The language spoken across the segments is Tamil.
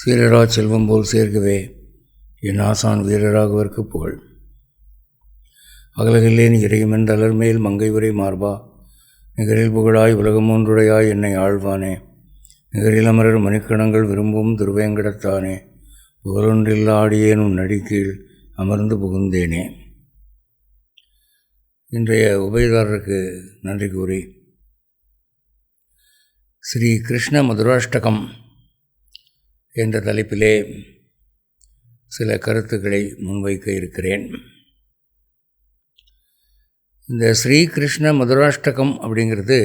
சீரரா செல்வம் போல் சேர்க்கவே என் ஆசான் வீரராகவர்க்கு புகழ். அகலகில்லேன் இறையுமென் தளர்மேல் மங்கை உரை மார்பா, நிகரில் புகழாய் உலகம் ஒன்றுடையாய் என்னை ஆழ்வானே, நிகரில் அமரர் மணிக்கணங்கள் விரும்பும் திருவேங்கடத்தானே, புகழொன்றில்லா ஆடியேன் உன் நடிக்கீழ் அமர்ந்து புகுந்தேனே. இன்றைய உபயதாரருக்கு நன்றி கூறி ஸ்ரீ கிருஷ்ண மதுராஷ்டகம் என்ற தலைப்பிலே சில கருத்துக்களை முன்வைக்க இருக்கிறேன். இந்த ஸ்ரீ கிருஷ்ண மதுராஷ்டகம் அப்படிங்கிறது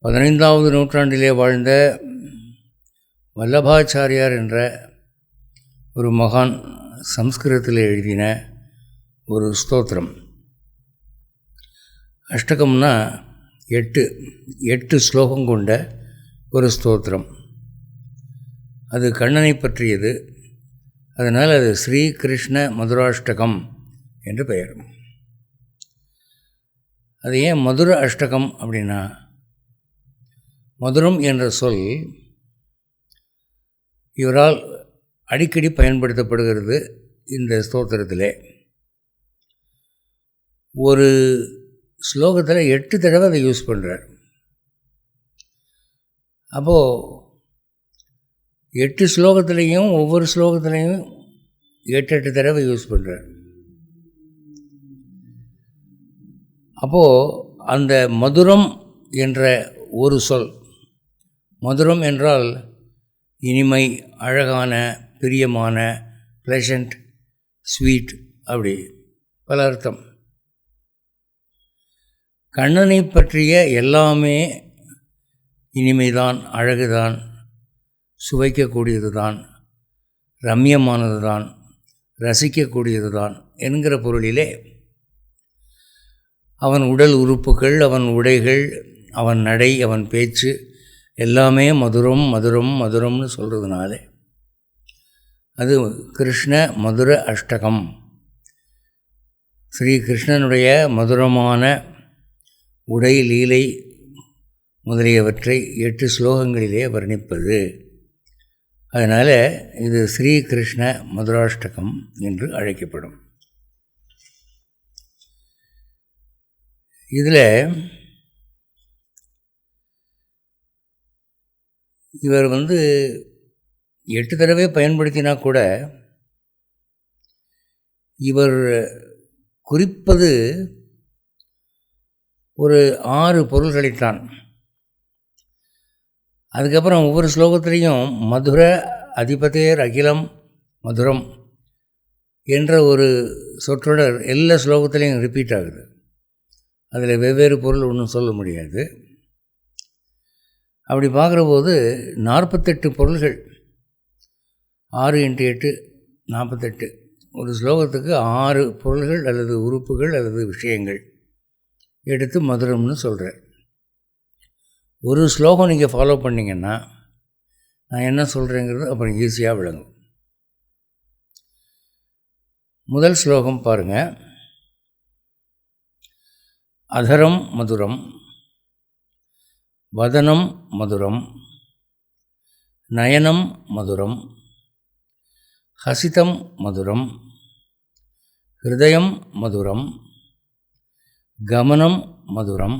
15வது நூற்றாண்டிலே வாழ்ந்த வல்லபாச்சாரியார் என்ற ஒரு மகான் சம்ஸ்கிருதத்தில் எழுதின ஒரு ஸ்தோத்திரம். அஷ்டகம்னா 8 ஸ்லோகம் கொண்ட ஒரு ஸ்தோத்திரம். அது கண்ணனை பற்றியது. அதனால் அது ஸ்ரீ கிருஷ்ண மதுராஷ்டகம் என்று பெயர். அது ஏன் மதுர அஷ்டகம் அப்படின்னா, மதுரம் என்ற சொல் இவரால் அடிக்கடி பயன்படுத்தப்படுகிறது. இந்த ஸ்தோத்திரத்திலே ஒரு ஸ்லோகத்தில் 8 தடவை அதை யூஸ் பண்ணுறார். அப்போது 8 ஸ்லோகத்துலேயும் ஒவ்வொரு ஸ்லோகத்துலேயும் 8 தடவை யூஸ் பண்ணுறார். அப்போது அந்த மதுரம் என்ற ஒரு சொல், மதுரம் என்றால் இனிமை, அழகான, பிரியமான, ப்ளசண்ட், ஸ்வீட், அப்படி பல அர்த்தம். கண்ணனை பற்றிய எல்லாமே இனிமைதான், அழகுதான், சுவைக்கக்கூடியது தான், ரம்யமானது தான், ரசிக்கக்கூடியது தான் என்கிற பொருளிலே அவன் உடல் உறுப்புகள், அவன் உடைகள், அவன் நடை, அவன் பேச்சு எல்லாமே மதுரம் மதுரம் மதுரம்னு சொல்கிறதுனால அது கிருஷ்ண மதுர அஷ்டகம். ஸ்ரீ கிருஷ்ணனுடைய மதுரமான உடை, லீலை முதலியவற்றை 8 ஸ்லோகங்களிலே வர்ணிப்பது. அதனால் இது ஸ்ரீ கிருஷ்ண மதுராஷ்டகம் என்று அழைக்கப்படும். இதில் இவர் 8 தடவை பயன்படுத்தினா கூட இவர் குறிப்பது ஒரு 6 பொருள்களைத்தான். அதுக்கப்புறம் ஒவ்வொரு ஸ்லோகத்திலையும் மதுர அதிபதேர் அகிலம் மதுரம் என்ற ஒரு சொற்றொடர் எல்லா ஸ்லோகத்திலையும் ரிப்பீட் ஆகுது. அதில் வெவ்வேறு பொருள் ஒன்றும் சொல்ல முடியாது. அப்படி பார்க்குற போது 48 பொருள்கள், 6 × 8 48. ஒரு ஸ்லோகத்துக்கு 6 பொருள்கள் அல்லது உறுப்புகள் அல்லது விஷயங்கள் எடுத்து மதுரம்னு சொல்கிறார். ஒரு ஸ்லோகம் நீங்கள் ஃபாலோ பண்ணிங்கன்னா நான் என்ன சொல்கிறேங்கிறது அப்புறம் ஈஸியாக விளங்கும். முதல் ஸ்லோகம் பாருங்கள். அதரம் மதுரம், வதனம் மதுரம், நயனம் மதுரம், ஹசிதம் மதுரம், ஹிருதயம் மதுரம், கமனம் மதுரம்,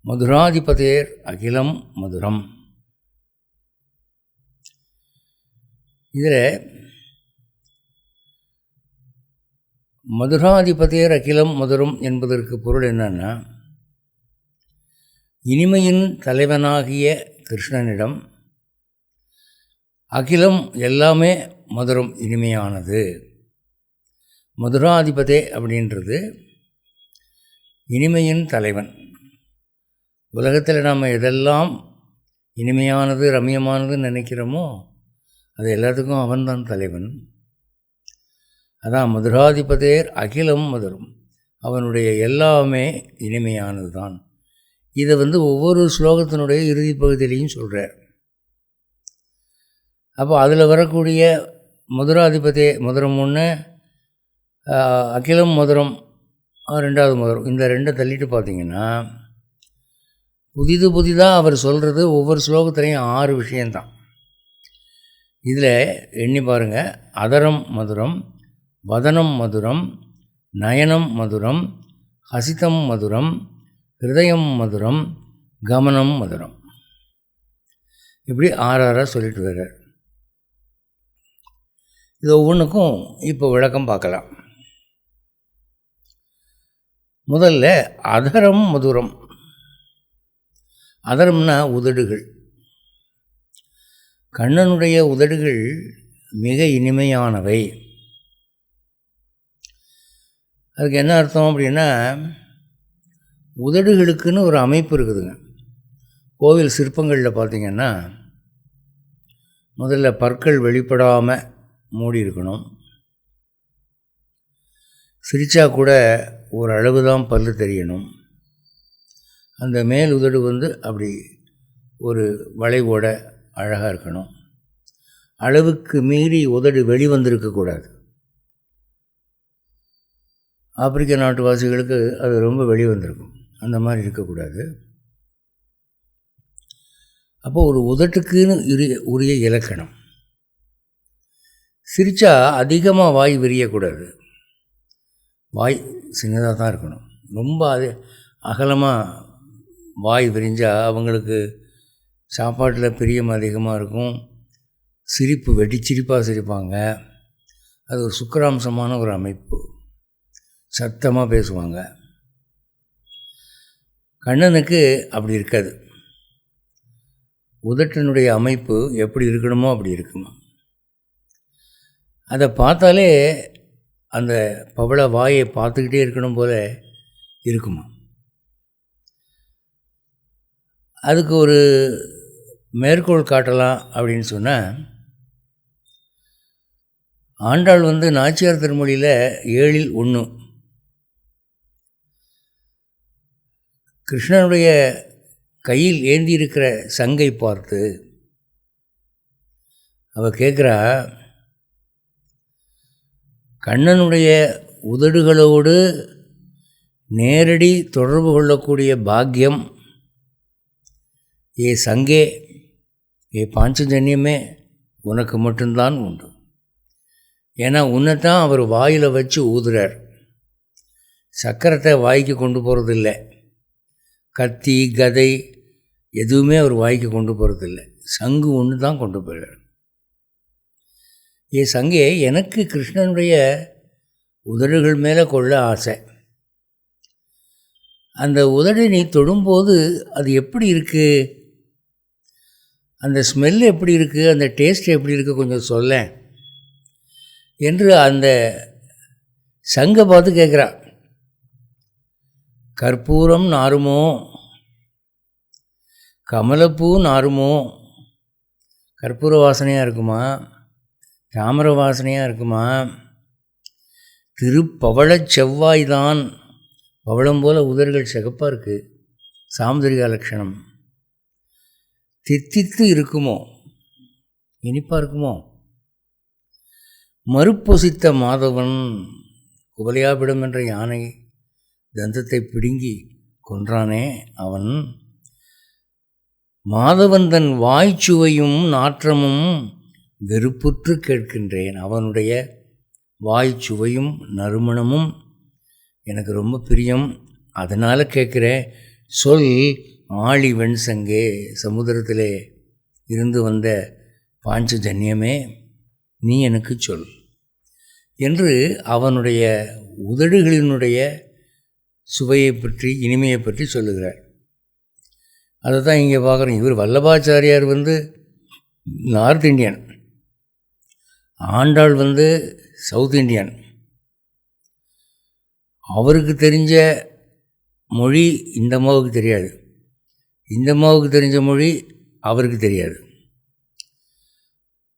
மதுராதிபதேர் அகிலம் மதுரம். இதில் மதுராதிபதேர் அகிலம் மதுரம் என்பதற்கு பொருள் என்னன்னா, இனிமையின் தலைவனாகிய கிருஷ்ணனிடம் அகிலம் எல்லாமே மதுரம், இனிமையானது. மதுராதிபதே அப்படின்றது இனிமையின் தலைவன். உலகத்தில் நாம் எதெல்லாம் இனிமையானது, ரம்யமானதுன்னு நினைக்கிறோமோ அது எல்லாத்துக்கும் அவன்தான் தலைவன். அதான் மதுராதிபதேர் அகிலம் மதுரம், அவனுடைய எல்லாமே இனிமையானது தான். இதை ஒவ்வொரு ஸ்லோகத்தினுடைய இறுதி பகுதியிலையும் சொல்கிறார். அப்போ அதில் வரக்கூடிய மதுராதிபதே மதுரம் ஒன்று, அகிலம் மதுரம் 2வது மதுரம், இந்த 2 தள்ளிட்டு பார்த்திங்கன்னா புதிதாக அவர் சொல்கிறது ஒவ்வொரு ஸ்லோகத்துலேயும் 6 விஷயந்தான். இதில் எண்ணி பாருங்கள். அதரம் மதுரம், வதனம் மதுரம், நயனம் மதுரம், ஹசிதம் மதுரம், ஹிருதயம் மதுரம், கமனம் மதுரம். இப்படி 6 சொல்லிட்டு வர்றார். இது ஒவ்வொன்றுக்கும் இப்போ விளக்கம் பார்க்கலாம். முதல்ல அதரம் மதுரம். அதரம்னா உதடுகள். கண்ணனுடைய உதடுகள் மிக இனிமையானவை. அதுக்கு என்ன அர்த்தம் அப்படின்னா, உதடுகளுக்குன்னு ஒரு அமைப்பு இருக்குதுங்க. கோவில் சிற்பங்களில் பார்த்திங்கன்னா முதல்ல பற்கள் வெளிப்படாமல் மூடி இருக்கணும். சிரித்தா கூட ஒரு அளவு தான் பல்லு தெரியணும். அந்த மேல் உதடு அப்படி ஒரு வளைவோட அழகாக இருக்கணும். அளவுக்கு மீறி உதடு வெளிவந்திருக்கக்கூடாது. ஆப்பிரிக்க நாட்டுவாசிகளுக்கு அது ரொம்ப வெளிவந்திருக்கும். அந்த மாதிரி இருக்கக்கூடாது. அப்போ ஒரு உதட்டுக்குன்னு உரிய இலக்கணம். சிரித்தா அதிகமாக வாய் விரியக்கூடாது. வாய் சின்னதாக தான் இருக்கணும். ரொம்ப அகலமாக வாய் விரிஞ்சால் அவங்களுக்கு சாப்பாட்டில் பிரியம் அதிகமாக இருக்கும். சிரிப்பு வெடிச்சிரிப்பாக சிரிப்பாங்க. அது ஒரு சுக்கராம்சமான ஒரு அமைப்பு. சத்தமாக பேசுவாங்க. கண்ணனுக்கு அப்படி இருக்காது. உதட்டினுடைய அமைப்பு எப்படி இருக்கணுமோ அப்படி இருக்குமா. அதை பார்த்தாலே அந்த பவள வாயை பார்த்துக்கிட்டே இருக்கணும் போல இருக்குமா. அதுக்கு ஒரு மேற்கோள் காட்டலாம் அப்படின்னு சொன்னால், ஆண்டாள் நாச்சியார் திருமொழியில் 7ல் 1 கிருஷ்ணனுடைய கையில் ஏந்தி இருக்கிற சங்கை பார்த்து அவள் கேட்குறா, கண்ணனுடைய உதடுகளோடு நேரடி தொடர்பு கொள்ளக்கூடிய பாக்கியம் ஏ சங்கே, ஏ பாஞ்சஜன்யமே உனக்கு மட்டும்தான் உண்டு. ஏன்னா உன்னைத்தான் அவர் வாயில் வச்சு ஊதுறார். சக்கரத்தை வாய்க்கு கொண்டு போகிறதில்லை. கத்தி கதை எதுவுமே அவர் வாய்க்கு கொண்டு போகிறதில்லை. சங்கு ஒன்று தான் கொண்டு போகிறார். ஏ சங்கே, எனக்கு கிருஷ்ணனுடைய உதடுகள் மேலே கொள்ள ஆசை. அந்த உதடை நீ தொடும்போது அது எப்படி இருக்குது, அந்த ஸ்மெல் எப்படி இருக்குது, அந்த டேஸ்ட் எப்படி இருக்குது, கொஞ்சம் சொல்ல என்று அந்த சங்கை பார்த்து கேட்குறா. கற்பூரம் நாருமோ, கமலப்பூ நாருமோ. கற்பூர வாசனையாக இருக்குமா, தாமர வாசனையாக இருக்குமா, திருப்பவளச் செவ்வாய்தான். பவளம் போல் உதடுகள் சிகப்பாக இருக்குது, சாமுதிரிகா லட்சணம். தித்தித்து இருக்குமோ, இனிப்பாக இருக்குமோ. மறுப்பொசித்த மாதவன், குவலையாபிடம் என்ற யானை தந்தத்தை பிடுங்கி கொன்றானே அவன், மாதவன் தன் வாய்ச்சுவையும் நாற்றமும் வெறுப்புற்று கேட்கின்றேன். அவனுடைய வாய்ச்சுவையும் நறுமணமும் எனக்கு ரொம்ப பிரியம், அதனால் கேட்குறேன். சொல் ஆழி வெண்சங்கே, சமுதிரத்திலே இருந்து வந்த பாஞ்சஜன்யமே, நீ எனக்கு சொல் என்று அவனுடைய உதடுகளினுடைய சுவையை பற்றி, இனிமையை பற்றி சொல்லுகிறார். அதை தான் இங்கே பார்க்குறோம். இவர் Vallabhachariyar north Indian, Andal south Indian. அவருக்கு தெரிஞ்ச மொழி இந்த அம்மாவுக்கு தெரியாது, இந்த அம்மாவுக்கு தெரிஞ்ச மொழி அவருக்கு தெரியாது.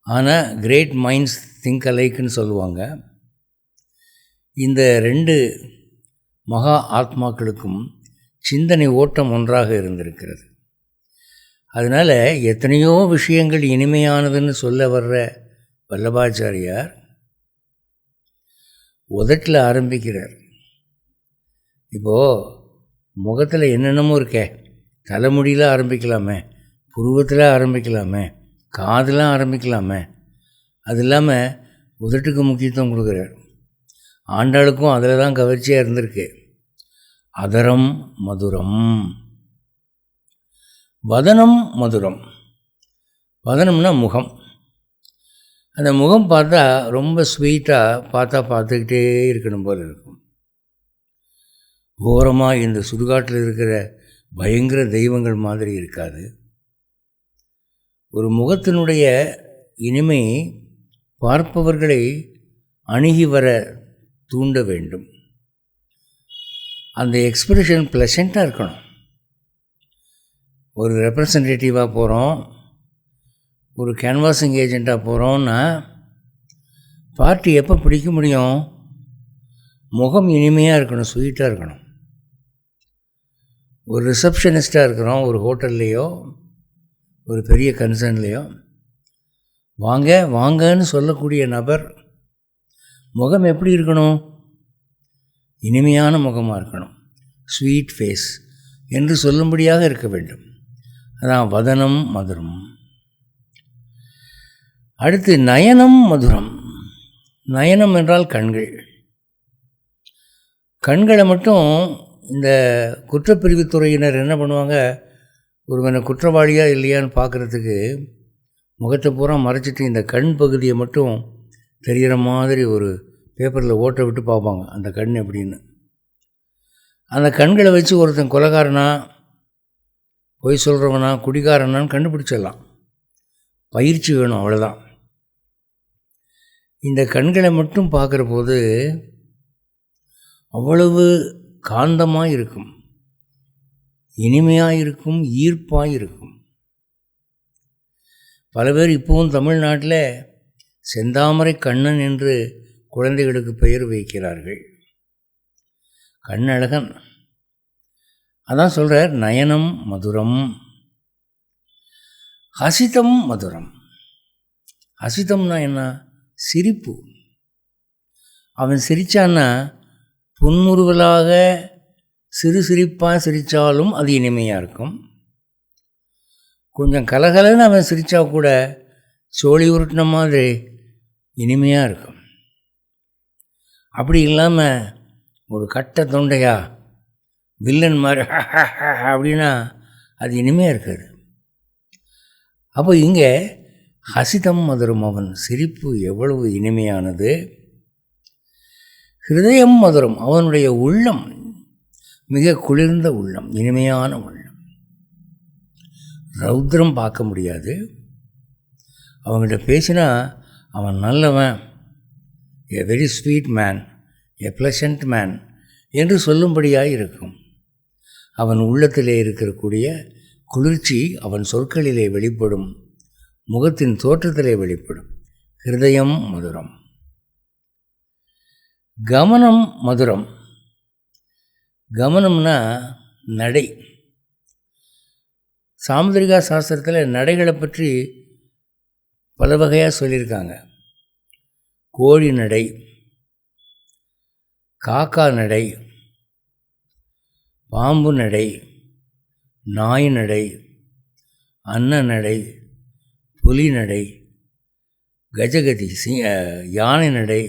ஆனால் கிரேட் மைண்ட்ஸ் திங்க் அலைக்குன்னு சொல்லுவாங்க. இந்த 2 மகா ஆத்மாக்களுக்கும் சிந்தனை ஓட்டம் ஒன்றாக இருந்திருக்கிறது. அதனால் எத்தனையோ விஷயங்கள் இனிமையானதுன்னு சொல்ல வர்ற வல்லபாச்சாரியார் உதட்டில் ஆரம்பிக்கிறார். இப்போது முகத்தில் என்னென்னமோ இருக்கே, தலைமுடியில் ஆரம்பிக்கலாமே, புருவத்தில் ஆரம்பிக்கலாமே, காதில் ஆரம்பிக்கலாமே. அது இல்லாமல் உதட்டுக்கு முக்கியத்துவம் கொடுக்குறார். ஆண்டாளுக்கும் அதில் தான் கவர்ச்சியாக இருந்திருக்கு. அதரம் மதுரம், வதனம் மதுரம். வதனம்னா முகம். அந்த முகம் பார்த்தா ரொம்ப ஸ்வீட்டாக பார்த்துக்கிட்டே இருக்கணும் போல் இருக்கும். ஓரமாக இந்த சுடுகாட்டில் இருக்கிற பயங்கர தெய்வங்கள் மாதிரி இருக்காது. ஒரு முகத்தினுடைய இனிமை பார்ப்பவர்களை அணுகி வர தூண்ட வேண்டும். அந்த எக்ஸ்பிரஷன் ப்ளசண்ட்டாக இருக்கணும். ஒரு ரெப்ரசன்டேட்டிவாக போகிறோம், ஒரு கேன்வாசிங் ஏஜெண்ட்டாக போகிறோன்னா பார்ட்டி எப்போ பிடிக்க முடியும்? முகம் இனிமையாக இருக்கணும், ஸ்வீட்டாக இருக்கணும். ஒரு ரிசப்ஷனிஸ்ட்டாக இருக்கிறோம் ஒரு ஹோட்டல்லையோ ஒரு பெரிய கன்சர்ன்லேயோ, வாங்க வாங்கன்னு சொல்லக்கூடிய நபர் முகம் எப்படி இருக்கணும்? இனிமையான முகமாக இருக்கணும், ஸ்வீட் ஃபேஸ் என்று சொல்லும்படியாக இருக்க வேண்டும். அதான் வதனம் மதுரம். அடுத்து நயனம் மதுரம். நயனம் என்றால் கண்கள். கண்களை மட்டும் இந்த குற்றப்பிரிவுத்துறையினர் என்ன பண்ணுவாங்க, ஒருவனை குற்றவாளியாக இல்லையான்னு பார்க்குறதுக்கு முகத்தை பூரா மறைச்சிட்டு இந்த கண் பகுதியை மட்டும் தெரிகிற மாதிரி ஒரு பேப்பரில் ஓட்ட விட்டு பார்ப்பாங்க அந்த கண் எப்படின்னு. அந்த கண்களை வச்சு ஒருத்தன் கொலைகாரனா, பொய் சொல்கிறவனா, குடிகாரனான்னு கண்டுபிடிச்சிடலாம். பயிற்சி வேணும், அவ்வளோதான். இந்த கண்களை மட்டும் பார்க்குற போது அவ்வளவு காந்தமாக இருக்கும், இனிமையாக இருக்கும், ஈர்ப்பாக இருக்கும். பல பேர் இப்போவும் தமிழ்நாட்டில் செந்தாமரை கண்ணன் என்று குழந்தைகளுக்கு பெயர் வைக்கிறார்கள். கண்ணழகன். அதான் சொல்கிறார் நயனம் மதுரம், ஹசிதம் மதுரம். ஹசிதம்னா என்ன? சிரிப்பு. அவன் சிரித்தான்னா புன்முறுவலாக சிறு சிரிப்பாக சிரித்தாலும் அது இனிமையாக இருக்கும். கொஞ்சம் கலகலன்னு அவன் சிரித்தா கூட சோழி உருட்டின மாதிரி இனிமையாக இருக்கும். அப்படி இல்லாமல் ஒரு கட்ட தொண்டையா வில்லன் மாதிரி அப்படின்னா அது இனிமையாக இருக்காது. அப்போ இங்கே ஹசிதம் மதுரம், அவன் சிரிப்பு எவ்வளவு இனிமையானது. ஹிருதயம் மதுரம், அவனுடைய உள்ளம் மிக குளிர்ந்த உள்ளம், இனிமையான உள்ளம். ரௌத்ரம் பார்க்க முடியாது. அவங்ககிட்ட பேசினா அவன் நல்லவன், a very sweet man, a pleasant man என்று சொல்லும்படியாக இருக்கும். அவன் உள்ளத்திலே இருக்கக்கூடிய குளிர்ச்சி அவன் சொற்களிலே வெளிப்படும், முகத்தின் தோற்றத்திலே வெளிப்படும். ஹிருதயம் மதுரம். கமனம் மதுரம். கமனம்னா நடை. சாமுதிரிகா சாஸ்திரத்தில் நடைகளை பற்றி பல வகையாக சொல்லியிருக்காங்க. கோழி நடை, காக்கா நடை, பாம்பு நடை, நாய் நடை, அன்ன நடை, புலி நடை, கஜகதி யானை நடை,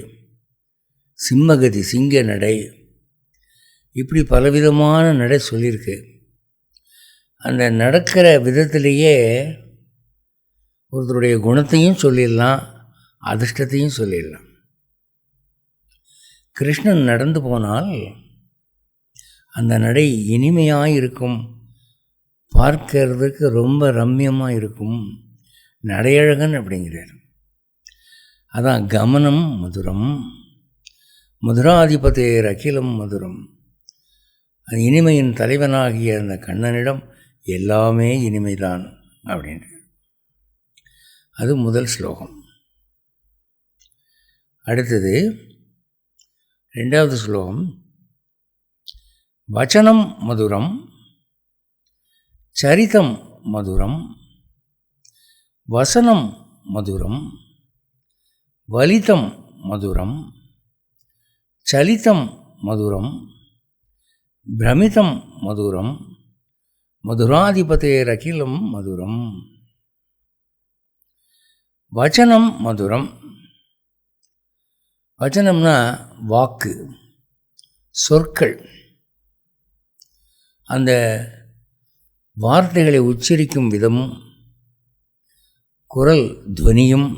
சிம்மகதி சிங்க நடை, இப்படி பலவிதமான நடை சொல்லியிருக்கு. அந்த நடக்கிற விதத்திலேயே ஒருத்தருடைய குணத்தையும் சொல்லிடலாம், அதிர்ஷ்டத்தையும் சொல்லிடலாம். கிருஷ்ணன் நடந்து போனால் அந்த நடை இனிமையாக இருக்கும், பார்க்கறதுக்கு ரொம்ப ரம்யமாக இருக்கும், நடையழகன் அப்படிங்கிறார். அதான் கமனம் மதுரம். மதுராதிபதேர் அகிலம் மதுரம். அந்த இனிமையின் தலைவனாகிய அந்த கண்ணனிடம் எல்லாமே இனிமைதான் அப்படின்ற. அது முதல் ஸ்லோகம். அடுத்தது ரெண்டாவது ஸ்லோகம். வச்சனம் மதுரம், சரிதம் மதுரம், வசனம் மதுரம், வலிதம் மதுரம், சலிதம் மதுரம், பிரமிதம் மதுரம், மதுராதிபதேரகிலம் மதுரம். வச்சனம் மதுரம். வச்சனம்னா வாக்கு, சொற்கள். அந்த வார்த்தைகளை உச்சரிக்கும் விதமும் குரல் துவனியும்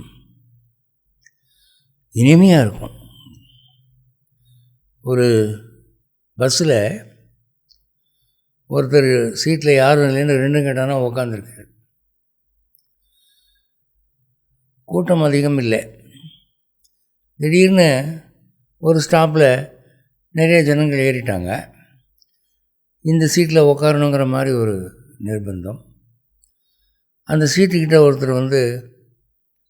இனிமையாக இருக்கும். ஒரு பஸ்ஸில் ஒருத்தர் சீட்டில் யாரும் இல்லைன்னு 2 கேட்டானா உக்காந்துருக்காரு. கூட்டம் அதிகம் இல்லை. திடீர்னு ஒரு ஸ்டாப்பில் நிறைய ஜனங்கள் ஏறிட்டாங்க. இந்த சீட்டில் உட்காரணுங்கிற மாதிரி ஒரு நிர்பந்தம். அந்த சீட்டுக்கிட்ட ஒருத்தர் வந்து,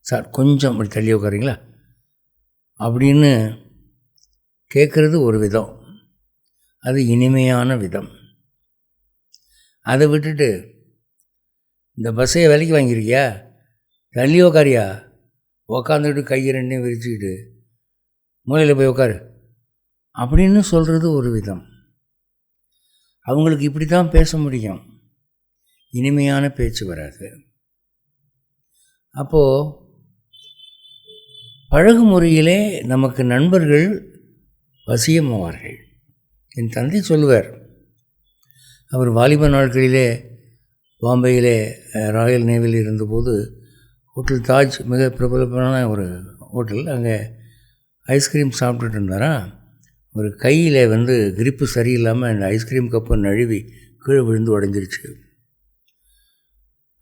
சார் கொஞ்சம் அப்படி தள்ளி உட்காரிங்களா அப்படின்னு கேட்குறது ஒரு விதம், அது இனிமையான விதம். அதை விட்டுட்டு, இந்த பஸ்ஸையை விலைக்கு வாங்கியிருக்கியா, தள்ளி உக்காரியா, உக்காந்துக்கிட்டு கையை 2 விரிச்சுக்கிட்டு மூலையில் போய் உட்காரு அப்படின்னு சொல்கிறது ஒரு விதம். அவங்களுக்கு இப்படி தான் பேச முடியும், இனிமையான பேச்சு வராது. அப்போது பழகு முறையிலே நமக்கு நண்பர்கள் வசியமாவார்கள். என் தந்தை சொல்லுவார், அவர் வாலிப நாட்களிலே பாம்பேயிலே ராயல் நேவியில் இருந்தபோது ஹோட்டல் தாஜ் மிக பிரபலமான ஒரு ஹோட்டல், அங்கே ஐஸ்கிரீம் சாப்பிட்டுட்டு இருந்தாரா. ஒரு கையில் வந்து கிரிப்பு சரியில்லாமல் அந்த ஐஸ்கிரீம் கப்பு நழுவி கீழே விழுந்து உடஞ்சிருச்சு.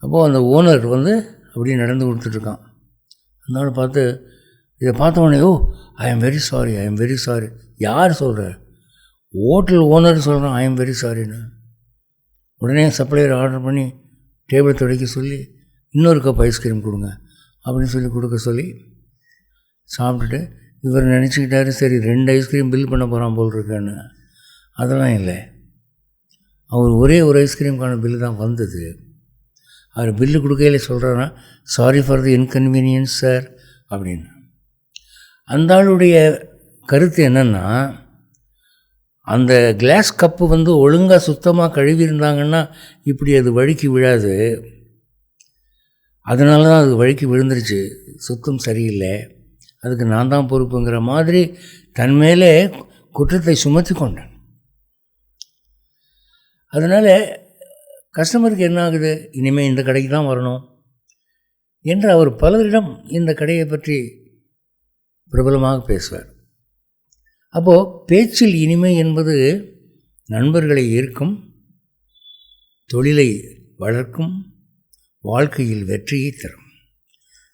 அப்போது அந்த ஓனர் வந்து அப்படியே நடந்து கொடுத்துட்ருக்கான். அதனால் பார்த்து இதை பார்த்தவொடனே, oh I am very sorry, I am very sorry. யார் சொல்கிறார்? ஹோட்டல் ஓனர் சொல்கிறான் ஐ எம் வெரி சாரின்னு. உடனே சப்ளையர் ஆர்டர் பண்ணி டேபிள் துடைக்க சொல்லி இன்னொரு கப் ஐஸ்கிரீம் கொடுங்க அப்படின்னு சொல்லி கொடுக்க சொல்லி சாப்பிட்டுட்டு இவர் நினச்சிக்கிட்டாரு, சரி 2 ஐஸ்கிரீம் பில் பண்ண போகிறான் போல் இருக்கேன்னு. அதெல்லாம் இல்லை, அவர் ஒரே ஒரு ஐஸ்கிரீமுக்கான பில்லு தான் வந்தது. அவர் பில்லு கொடுக்கையில் சொல்கிறாரா, sorry for the inconvenience sir அப்படின்னு. அந்த ஆளுடைய கருத்து என்னென்னா, அந்த கிளாஸ் கப்பு வந்து ஒழுங்காக சுத்தமாக கழுவியிருந்தாங்கன்னா இப்படி அது வழுக்கி விழாது, அதனால தான் அது வழுக்கி விழுந்துருச்சு, சுத்தம் சரியில்லை, அதுக்கு நான் தான் பொறுப்புங்கிற மாதிரி தன் மேலே குற்றத்தை சுமத்தி கொண்டேன். அதனால் கஸ்டமருக்கு என்ன ஆகுது, இனிமேல் இந்த கடைக்கு தான் வரணும் என்று அவர் பலரிடம் இந்த கடையை பற்றி பிரபலமாக பேசுவார். அப்போது பேச்சில் இனிமை என்பது நண்பர்களை ஈர்க்கும், தொழிலை வளர்க்கும், வாழ்க்கையில் வெற்றியை தரும்.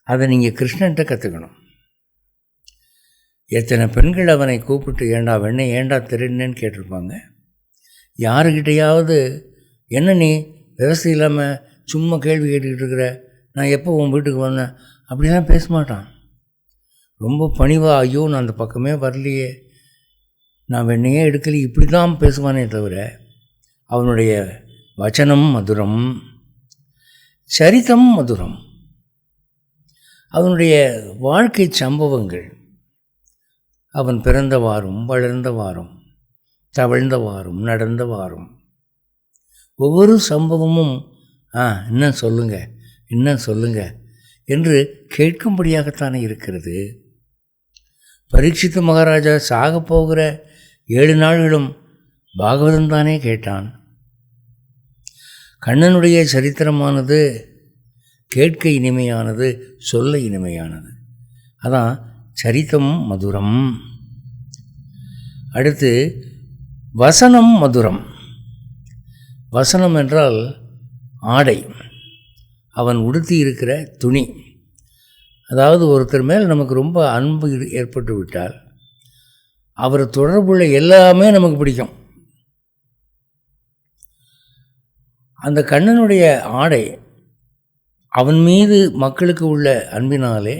அதை நீங்கள் கிருஷ்ணன்ட்ட கற்றுக்கணும். எத்தனை பெண்கள் அவனை கூப்பிட்டு ஏண்டா வெண்ணை ஏண்டா திருடினேன்னு கேட்டிருப்பாங்க. யாருக்கிட்டையாவது என்ன நீ விவசாயம் இல்லாமல் சும்மா கேள்வி கேட்டுக்கிட்டு இருக்கிற, நான் எப்போ உன் வீட்டுக்கு வந்தேன் அப்படிலாம் பேச மாட்டான். ரொம்ப பணிவாக, ஐயோ நான் அந்த பக்கமே வரலையே, நான் வெண்ணையே எடுக்கலை, இப்படி தான் பேசுவானே தவிர அவனுடைய வச்சனம் மதுரம், சரிதம் மதுரம். அவனுடைய வாழ்க்கை சம்பவங்கள், அவன் பிறந்தவாறும் வளர்ந்தவாறும் தவழ்ந்தவாறும் நடந்தவாறும் ஒவ்வொரு சம்பவமும் இன்னும் சொல்லுங்கள் இன்னும் சொல்லுங்கள் என்று கேட்கும்படியாகத்தானே இருக்கிறது. பரீட்சித்து மகாராஜா சாக போகிற 7 நாள்களும் பாகவதம் தானே கேட்டான். கண்ணனுடைய சரித்திரமானது கேட்க இனிமையானது, சொல்ல இனிமையானது. அதான் சரிதம் மதுரம். அடுத்து வசனம் மதுரம். வசனம் என்றால் ஆடை, அவன் உடுத்தி இருக்கிற துணி. அதாவது ஒருத்தர் மேல் நமக்கு ரொம்ப அன்பு ஏற்பட்டு விட்டால் அவர் தொடர்புள்ள எல்லாமே நமக்கு பிடிக்கும். அந்த கண்ணனுடைய ஆடை அவன் மீது மக்களுக்கு உள்ள அன்பினாலே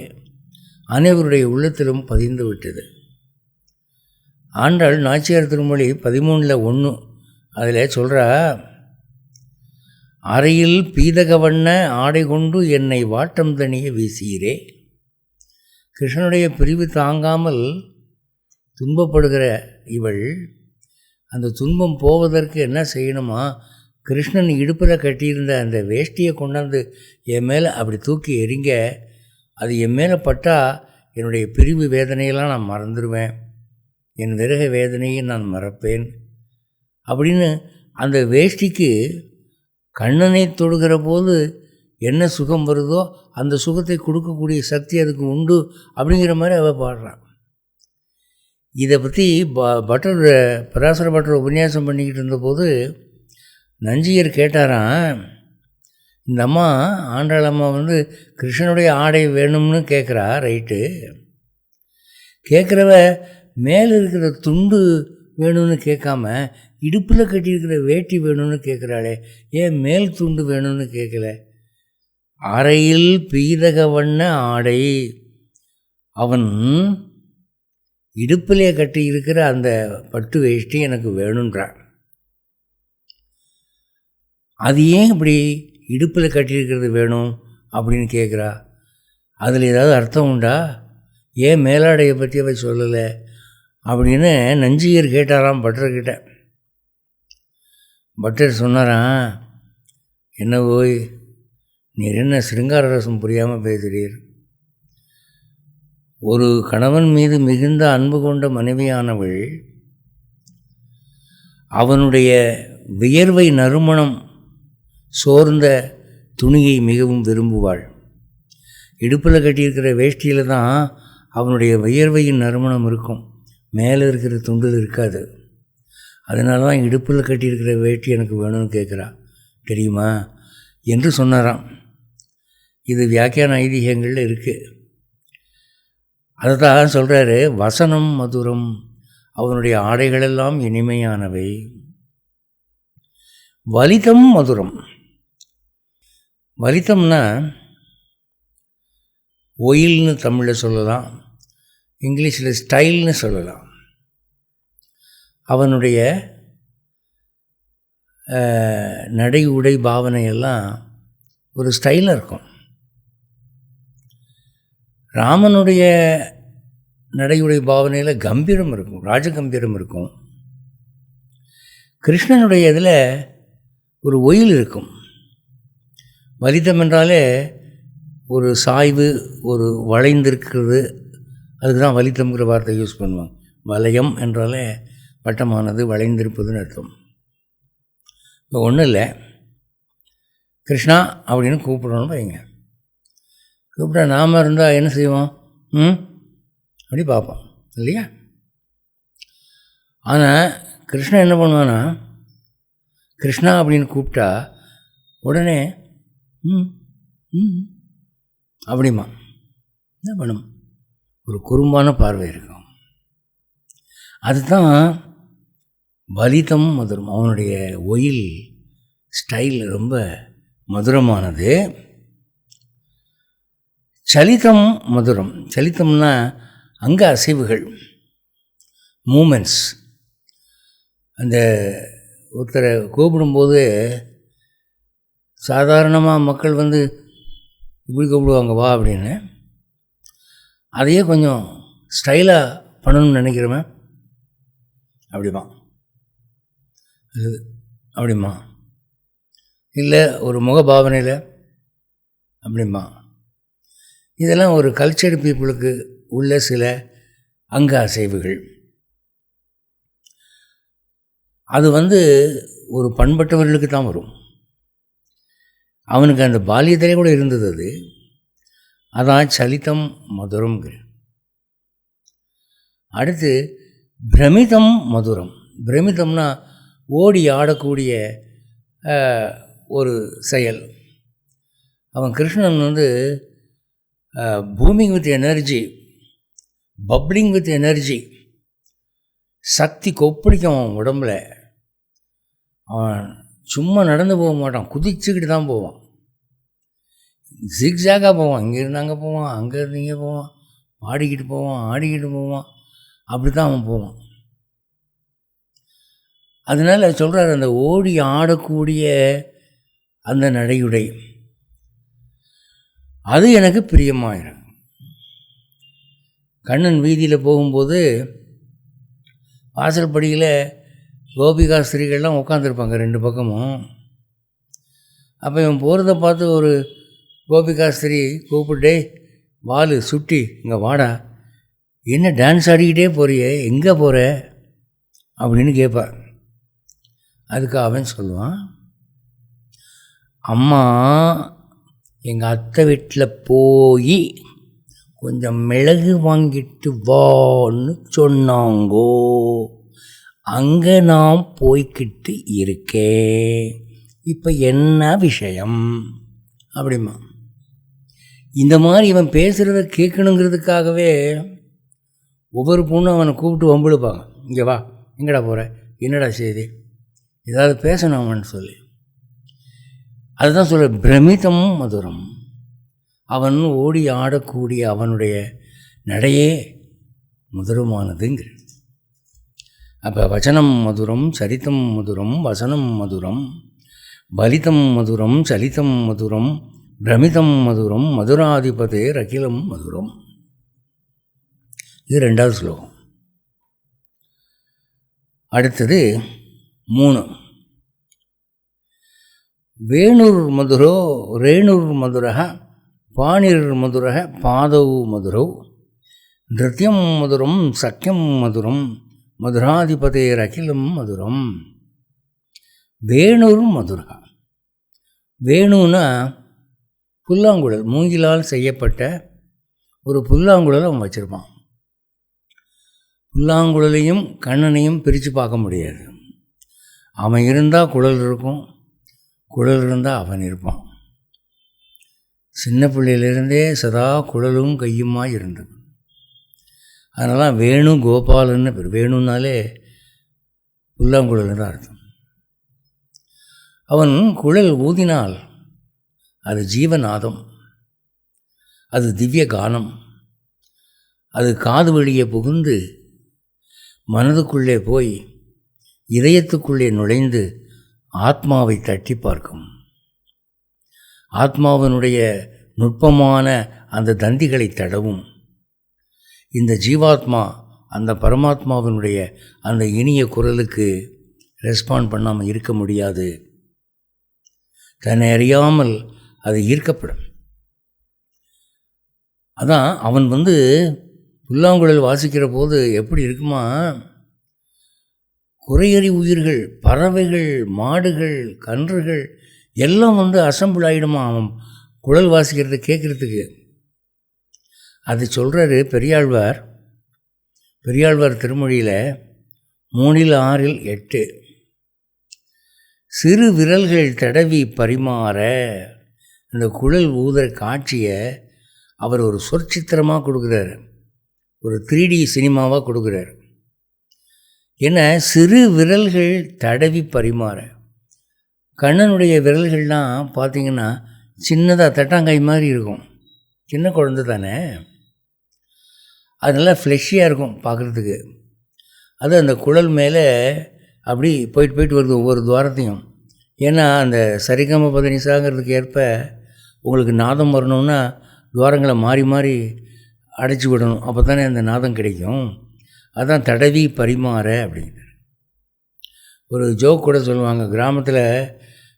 அனைவருடைய உள்ளத்திலும் பதிந்து விட்டது. ஆண்டாள் நாச்சியார் திருமொழி 13:1 அதில் சொல்கிறா, அறையில் பீதகவண்ண ஆடை கொண்டு என்னை வாட்டம் தணிய வீசியரே. கிருஷ்ணனுடைய பிரிவு தாங்காமல் துன்பப்படுகிற இவள் அந்த துன்பம் போவதற்கு என்ன செய்யணுமா, கிருஷ்ணன் இடுப்பில் கட்டியிருந்த அந்த வேஷ்டியை கொண்டாந்து என் மேலே அப்படி தூக்கி எறிங்க, அது என் மேலே பட்டால் என்னுடைய பிரிவு வேதனையெல்லாம் நான் மறந்துடுவேன், என் விரக வேதனையை நான் மறப்பேன் அப்படின்னு அந்த வேஷ்டிக்கு கண்ணனை தொடுகிற போது என்ன சுகம் வருதோ அந்த சுகத்தை கொடுக்கக்கூடிய சக்தி அதுக்கு உண்டு அப்படிங்கிற மாதிரி அவள் பாடுறான். இதை பற்றி பட்டர் பராசர பட்டர் உபன்யாசம் பண்ணிக்கிட்டு இருந்தபோது நஞ்சியர் கேட்டாராம், இந்த அம்மா ஆண்டாள் அம்மா கிருஷ்ணனுடைய ஆடை வேணும்னு கேட்குறா, ரைட்டு, கேட்குறவ மேலே இருக்கிற துண்டு வேணும்னு கேட்காம இடுப்பில் கட்டியிருக்கிற வேட்டி வேணும்னு கேட்குறாளே, ஏன் மேல் துண்டு வேணும்னு கேட்கல? அறையில் பீதக வண்ண ஆடை, அவன் இடுப்பிலே கட்டி இருக்கிற அந்த பட்டு வேஷ்டி எனக்கு வேணுன்றான். அது ஏன் இப்படி இடுப்பில் கட்டியிருக்கிறது வேணும் அப்படின்னு கேட்குறா? அதில் ஏதாவது அர்த்தம் உண்டா? ஏன் மேலாடையை பற்றி அவ சொல்லலை அப்படின்னு நஞ்சியர் கேட்டாராம் பட்டர்கிட்ட. பட்டர் சொன்னாராம், என்ன போய் நீர் என்ன சிருங்கார ரசம் புரியாமல் பேசுகிறீர்? ஒரு கணவன் மீது மிகுந்த அன்பு கொண்ட மனைவியானவள் அவனுடைய வியர்வை நறுமணம் சோர்ந்த துணியை மிகவும் விரும்புவாள். இடுப்பில் கட்டியிருக்கிற வேஷ்டியில் தான் அவனுடைய வியர்வையின் நறுமணம் இருக்கும், மேலே இருக்கிற துண்டில் இருக்காது. அதனால தான் இடுப்பில் கட்டியிருக்கிற வேட்டி எனக்கு வேணும்னு கேட்குறா, தெரியுமா என்று சொன்னாராம். இது வியாக்கியான ஐதீகங்களில் இருக்குது. அதை தான் சொல்கிறாரு, வசனம் மதுரம், அவனுடைய ஆடைகளெல்லாம் இனிமையானவை. வலிதம் மதுரம். வலிதம்னா ஒயில்னு தமிழில் சொல்லலாம், இங்கிலீஷில் ஸ்டைல்னு சொல்லலாம். அவனுடைய நடை உடை பாவனையெல்லாம் ஒரு ஸ்டைலாக இருக்கும். ராமனுடைய நடையுடை பாவனையில் கம்பீரம் இருக்கும், ராஜகம்பீரம் இருக்கும். கிருஷ்ணனுடைய இதில் ஒரு ஒயில் இருக்கும். வலிதம் என்றாலே ஒரு சாய்வு, ஒரு வளைந்திருக்கிறது, அதுக்கு தான் வலிதம்ங்கிற வார்த்தை யூஸ் பண்ணுவாங்க. வலயம் என்றாலே வட்டமானது, வளைந்திருப்பதுன்னு அர்த்தம். இப்போ ஒன்றும் இல்லை, கிருஷ்ணா அப்படின்னு கூப்பிடணும்னு வைங்க. கூப்பிட்டா நாம் இருந்தால் என்ன செய்வோம்? அப்படி பார்ப்போம் இல்லையா? ஆனால் கிருஷ்ணன் என்ன பண்ணுவான்னா, கிருஷ்ணா அப்படின்னு கூப்பிட்டா உடனே அப்படிமா என்ன பண்ணும்? ஒரு குறும்பான பார்வை இருக்கும். அதுதான் வலிதம் மதுரம். அவனுடைய ஒயில் ஸ்டைல் ரொம்ப மதுரமானது. சலிதம் மதுரம். சலித்தம்னா அங்க அசைவுகள், மூமெண்ட்ஸ். அந்த ஒருத்தரை கூப்பிடும்போது சாதாரணமாக மக்கள் இப்படி கூப்பிடுவாங்க, வா அப்படின்னு. அதையே கொஞ்சம் ஸ்டைலாக பண்ணணும்னு நினைக்கிறவன் அப்படிமா, அது அப்படிமா, இல்லை ஒரு முகபாவனையில் அப்படிமா. இதெல்லாம் ஒரு கல்ச்சர் பீப்புளுக்கு உள்ள சில அங்க அசைவுகள். அது ஒரு பண்பட்டவர்களுக்கு தான் வரும். அவனுக்கு அந்த பால்யத்திலே கூட இருந்தது அது. அதான் சலிதம் மதுரம்ங்கிற. அடுத்து பிரமிதம் மதுரம். பிரமிதம்னா ஓடி ஆடக்கூடிய ஒரு செயல். அவன் Krishnan booming with energy, bubbling with energy, சக்தி கொப்பளிக்கும் அவன் உடம்புல. அவன் சும்மா நடந்து போக மாட்டான், குதிச்சுக்கிட்டு தான் போவான். ஜிக்ஸாகாக போவான், இங்கேருந்து அங்கே போவான், அங்கேருந்து இங்கே போவான், பாடிக்கிட்டு போவான், ஆடிக்கிட்டு போவான், அப்படி தான் அவன் போவான். அதனால் சொல்கிறார், அந்த ஓடி ஆடக்கூடிய அந்த நடையுடை அது எனக்கு பிரியமாயிரும். கண்ணன் வீதியில் போகும்போது வாசல் படியில் கோபிகா ஸ்திரீகள்லாம் உட்காந்துருப்பாங்க ரெண்டு பக்கமும். அப்போ இவன் போகிறத பார்த்து ஒரு கோபிகாஸ்திரி கூப்பிட்டே, வாலு சுட்டி இங்கே வாடா, என்ன டான்ஸ் ஆடிக்கிட்டே போறியே, எங்கே போகிற அப்படின்னு கேட்பார். அதுக்கு அவன் சொல்லுவான், அம்மா எங்கள் அத்தை வீட்டில் போய் கொஞ்சம் மிளகு வாங்கிட்டு வான்னு சொன்னாங்கோ, அங்கே நான் போய்கிட்டு இருக்கேன், இப்போ என்ன விஷயம் அப்படிமா. இந்த மாதிரி இவன் பேசுகிறத கேட்கணுங்கிறதுக்காகவே ஒவ்வொரு பொண்ணும் அவனை கூப்பிட்டு வம்பிழுப்பாங்க. இங்கே வா, எங்கடா போகிற, என்னடா செய்தி, ஏதாவது பேசணும் அவன் சொல்லி. அதுதான் சொல்ல, பிரமிதம் மதுரம். அவன் ஓடி ஆடக்கூடிய அவனுடைய நடையே மதுரமானதுங்கிற. அப்போ வச்சனம் மதுரம், சரித்தம் மதுரம், வசனம் மதுரம், பலிதம் மதுரம், சலிதம் மதுரம், பிரமிதம் மதுரம், மதுராதிபதே அகிலம் மதுரம். இது 2வது ஸ்லோகம். அடுத்தது 3. வேணுர் மதுரோ ரேணுர் மதுரः பாணிர் மதுரः பாதௌ மதுரௌ நிருத்யம் மதுரம் சக்கியம் மதுரம் மதுராதிபதேர் அகிலம் மதுரம். வேணுர் மதுரா. வேணுன்னா புல்லாங்குழல், மூங்கிலால் செய்யப்பட்ட ஒரு புல்லாங்குழல் அவன் வச்சுருப்பான். புல்லாங்குழலையும் கண்ணனையும் பிரித்து பார்க்க முடியாது. அவன் இருந்தால் குழல் இருக்கும், குழல் இருந்தால் அவன் இருப்பான். சின்ன பிள்ளையிலிருந்தே சதா குழலும் கையுமாய் இருந்தது. அதனால் வேணு கோபாலன்னு பேர். வேணுன்னாலே புல்லாங்குழல் தான் அர்த்தம். அவன் குழல் ஊதினால் அது ஜீவநாதம், அது திவ்ய கானம். அது காது வழியே புகுந்து மனதுக்குள்ளே போய் இதயத்துக்குள்ளே நுழைந்து ஆத்மாவை தட்டி பார்க்கும். ஆத்மாவினுடைய நுட்பமான அந்த தந்திகளை தடவும். இந்த ஜீவாத்மா அந்த பரமாத்மாவினுடைய அந்த இனிய குரலுக்கு ரெஸ்பாண்ட் பண்ணாமல் இருக்க முடியாது. தன்னை அறியாமல் அது ஈர்க்கப்படும். அதான் அவன் புல்லாங்குழல் வாசிக்கிற போது எப்படி இருக்குமா, குறையறி உயிர்கள், பறவைகள், மாடுகள், கன்றுகள் எல்லாம் அசம்பிள் ஆகிடுமா அவன் குழல் வாசிக்கிறத கேட்குறதுக்கு. அது சொல்கிறாரு பெரியாழ்வார். பெரியாழ்வார் திருமொழியில் 3:6-8 சிறு விரல்கள் தடவி பரிமாற அந்த குழல் ஊதுற காட்சியை அவர் ஒரு சொற்சித்திரமாக கொடுக்குறாரு, ஒரு 3D சினிமாவாக கொடுக்குறாரு. ஏன்னா சிறு விரல்கள் தடவி பரிமாற, கண்ணனுடைய விரல்கள்லாம் பார்த்திங்கன்னா சின்னதாக தட்டாங்காய் மாதிரி இருக்கும். சின்ன குழந்தை தானே, அது நல்லா ஃப்ளெஷ்ஷியாக இருக்கும் பார்க்குறதுக்கு. அது அந்த குழல் மேலே அப்படி போயிட்டு வருது ஒவ்வொரு துவாரத்தையும். ஏன்னா அந்த சரிகம பதனிசாங்கிறதுக்கு ஏற்ப உங்களுக்கு நாதம் வரணும்னா துவாரங்களை மாறி மாறி அடைச்சி விடணும், அப்போ தானே அந்த நாதம் கிடைக்கும். அதான் தடவி பரிமாற அப்படிங்கிறார். ஒரு ஜோக் கூட சொல்லுவாங்க, கிராமத்தில்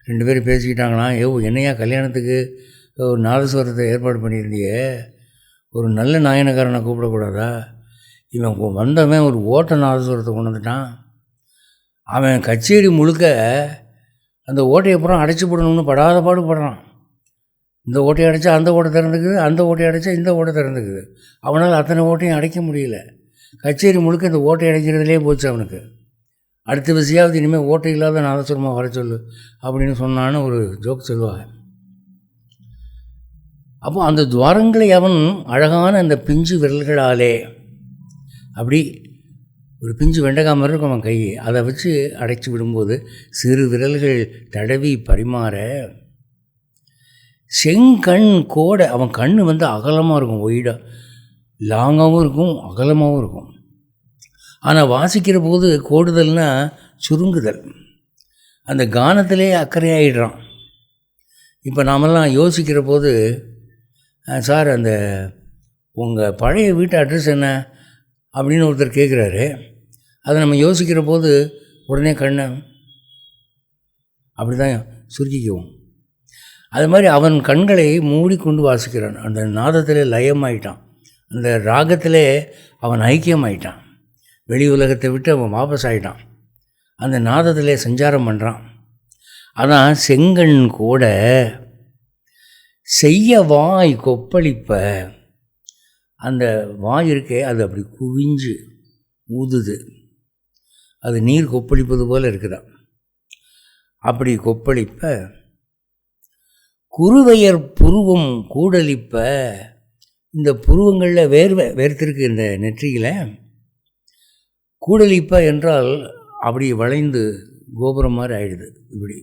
2 பேர் பேசிக்கிட்டாங்களாம், என்னையா கல்யாணத்துக்கு ஒரு நாதஸ்வரத்தை ஏற்பாடு பண்ணியிருந்தியே, ஒரு நல்ல நாயனக்காரனை கூப்பிடக்கூடாதா? இவன் வந்தவன் ஒரு ஓட்ட நாதஸ்வரத்தை கொண்டு வந்துட்டான், அவன் கச்சேரி முழுக்க அந்த ஓட்டையை அப்புறம் அடைச்சி போடணும்னு படாத பாடுபடுறான். இந்த ஓட்டையை அடைச்சா அந்த ஓட்டை திறந்துக்குது, அந்த ஓட்டையை அடைச்சா இந்த ஓட்டை திறந்துக்குது. அவனால் அத்தனை ஓட்டையும் அடைக்க முடியல. கச்சேரி முழுக்க இந்த ஓட்டை அடைக்கிறதுலே போச்சு அவனுக்கு. அடுத்த விஷயாவது இனிமேல் ஓட்டை இல்லாத நாதஸ்வரமாக வர சொல்லு அப்படின்னு சொன்னான்னு ஒரு ஜோக் சொல்லுவாங்க. அப்போ அந்த துவாரங்களை அவன் அழகான அந்த பிஞ்சு விரல்களாலே அப்படி ஒரு பிஞ்சு வெண்டைக்காய் மாதிரி இருக்கும் அவன் கை, அதை வச்சு அடைச்சி விடும்போது சிறு விரல்கள் தடவி பரிமாற செங்கண் கோடை, அவன் கண் அகலமாக இருக்கும், ஒய்டாக லாங்காகவும் இருக்கும், அகலமாகவும் இருக்கும். ஆனால் வாசிக்கிற போது கோடுதல்னால் சுருங்குதல், அந்த கானத்திலே அக்கறையாகிடுறான். இப்போ நாமெல்லாம் யோசிக்கிற போது, சார் அந்த உங்கள் பழைய வீட்டு அட்ரஸ் என்ன அப்படின்னு ஒருத்தர் கேட்குறாரு. அதை நம்ம யோசிக்கிற போது உடனே கண்ணை அப்படி தான் சுருக்கிக்குவோம். அது மாதிரி அவன் கண்களை மூடிக்கொண்டு வாசிக்கிறான். அந்த நாதத்திலே லயமாயிட்டான், அந்த ராகத்திலே அவன் ஐக்கியமாயிட்டான். வெளி உலகத்தை விட்டு அவன் வாபஸ் ஆகிட்டான், அந்த நாதத்திலே சஞ்சாரம் பண்ணுறான். அதான் செங்கண் கூட செய்ய வாய் கொப்பளிப்ப, அந்த வாய் இருக்கே அது அப்படி குவிஞ்சு ஊதுது, அது நீர் கொப்பளிப்பது போல் இருக்குதான். அப்படி கொப்பளிப்ப குருவையர் புருவம் கூடலிப்ப, இந்த புருவங்களில் வேர்த்திருக்கு இந்த நெற்றியில். கூடலிப்ப என்றால் அப்படி வளைந்து கோபுரம் மாதிரி ஆயிடுது. இப்படி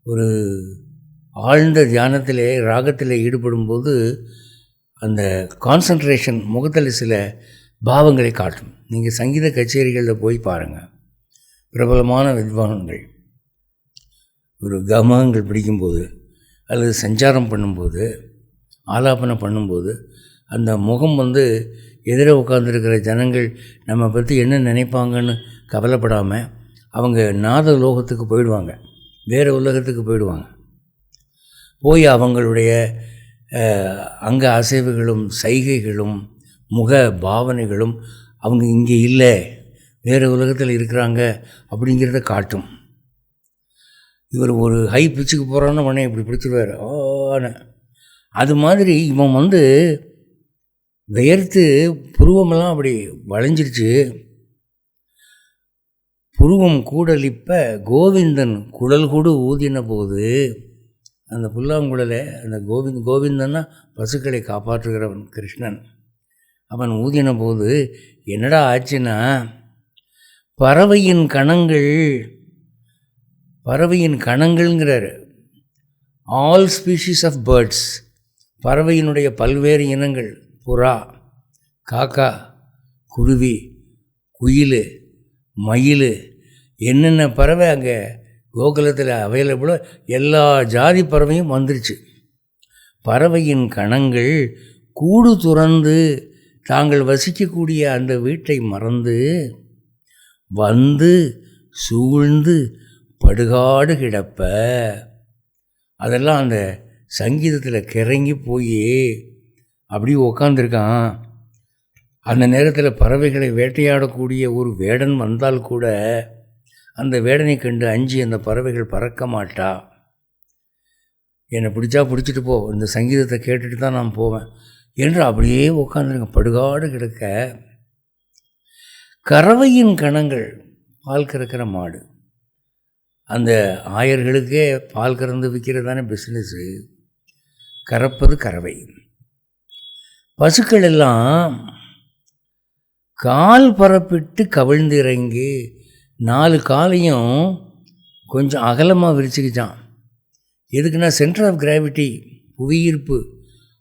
ஒரு ஆழ்ந்த தியானத்திலே ராகத்தில் ஈடுபடும்போது அந்த கான்சன்ட்ரேஷன் முகத்தில் சில பாவங்களை காட்டும். நீங்கள் சங்கீத கச்சேரிகளில் போய் பாருங்கள், பிரபலமான வித்வான்கள் ஒரு கமகங்கள் பிடிக்கும்போது அல்லது சஞ்சாரம் பண்ணும்போது ஆலாபனை பண்ணும்போது அந்த முகம் எதிர உட்காந்துருக்கிற ஜனங்கள் நம்ம பற்றி என்ன நினைப்பாங்கன்னு கவலைப்படாமல் அவங்க நாத லோகத்துக்கு போயிடுவாங்க, வேறு உலகத்துக்கு போயிடுவாங்க. போய் அவங்களுடைய அங்க அசைவுகளும் சைகைகளும் முக பாவனைகளும் அவங்க இங்கே இல்லை, வேறு உலகத்தில் இருக்கிறாங்க அப்படிங்கிறத காட்டும். இவர் ஒரு ஹை பிச்சுக்கு போகிறான்னு உடனே இப்படி பிடிச்சிருவார் ஓன்னு. அது மாதிரி இவன் வியர்த்து புருவமெல்லாம் அப்படி வளைஞ்சிருச்சு. புருவம் கூடலிப்ப கோவிந்தன் குழல் கூடு ஊதின போது, அந்த புல்லாங்குழலை அந்த கோவிந்தன்னா பசுக்களை காப்பாற்றுகிறவன் கிருஷ்ணன், அவன் ஊதின போது என்னடா ஆச்சுன்னா, பறவையின் கணங்கள்ங்கிறார். ஆல் ஸ்பீஷீஸ் ஆஃப் பேர்ட்ஸ், பறவையினுடைய பல்வேறு இனங்கள், புறா, காக்கா, குருவி, குயில், மயில், என்னென்ன பறவை அங்கே கோகுலத்தில் அவைலபிளோ எல்லா ஜாதி பறவையும் வந்துருச்சு. பறவையின் கணங்கள் கூடு துறந்து தாங்கள் வசிக்கக்கூடிய அந்த வீட்டை மறந்து சூழ்ந்து படுகாடு கிடப்ப, அதெல்லாம் அந்த சங்கீதத்தில் கிறங்கி போய் அப்படி உக்காந்துருக்கான். அந்த நேரத்தில் பறவைகளை வேட்டையாடக்கூடிய ஒரு வேடன் வந்தால் கூட அந்த வேடனை கண்டு அஞ்சி அந்த பறவைகள் பறக்க மாட்டா. என்னை பிடிச்சா பிடிச்சிட்டு போ, இந்த சங்கீதத்தை கேட்டுட்டு தான் நான் போவேன் என்று அப்படியே உட்காந்துருங்க படுகாடு கிடக்க. கறவையின் கணங்கள், பால் கறக்கிற மாடு, அந்த ஆயர்களுக்கே பால் கறந்து விற்கிறது தானே பிஸ்னஸ்ஸு, கறப்பது கறவை. பசுக்கள் எல்லாம் கால் பரப்பிட்டு கவிழ்ந்திறங்கி 4 காலையும் கொஞ்சம் அகலமாக விரிச்சுக்கிச்சான். எதுக்குன்னா சென்டர் ஆஃப் கிராவிட்டி, புவியீர்ப்பு,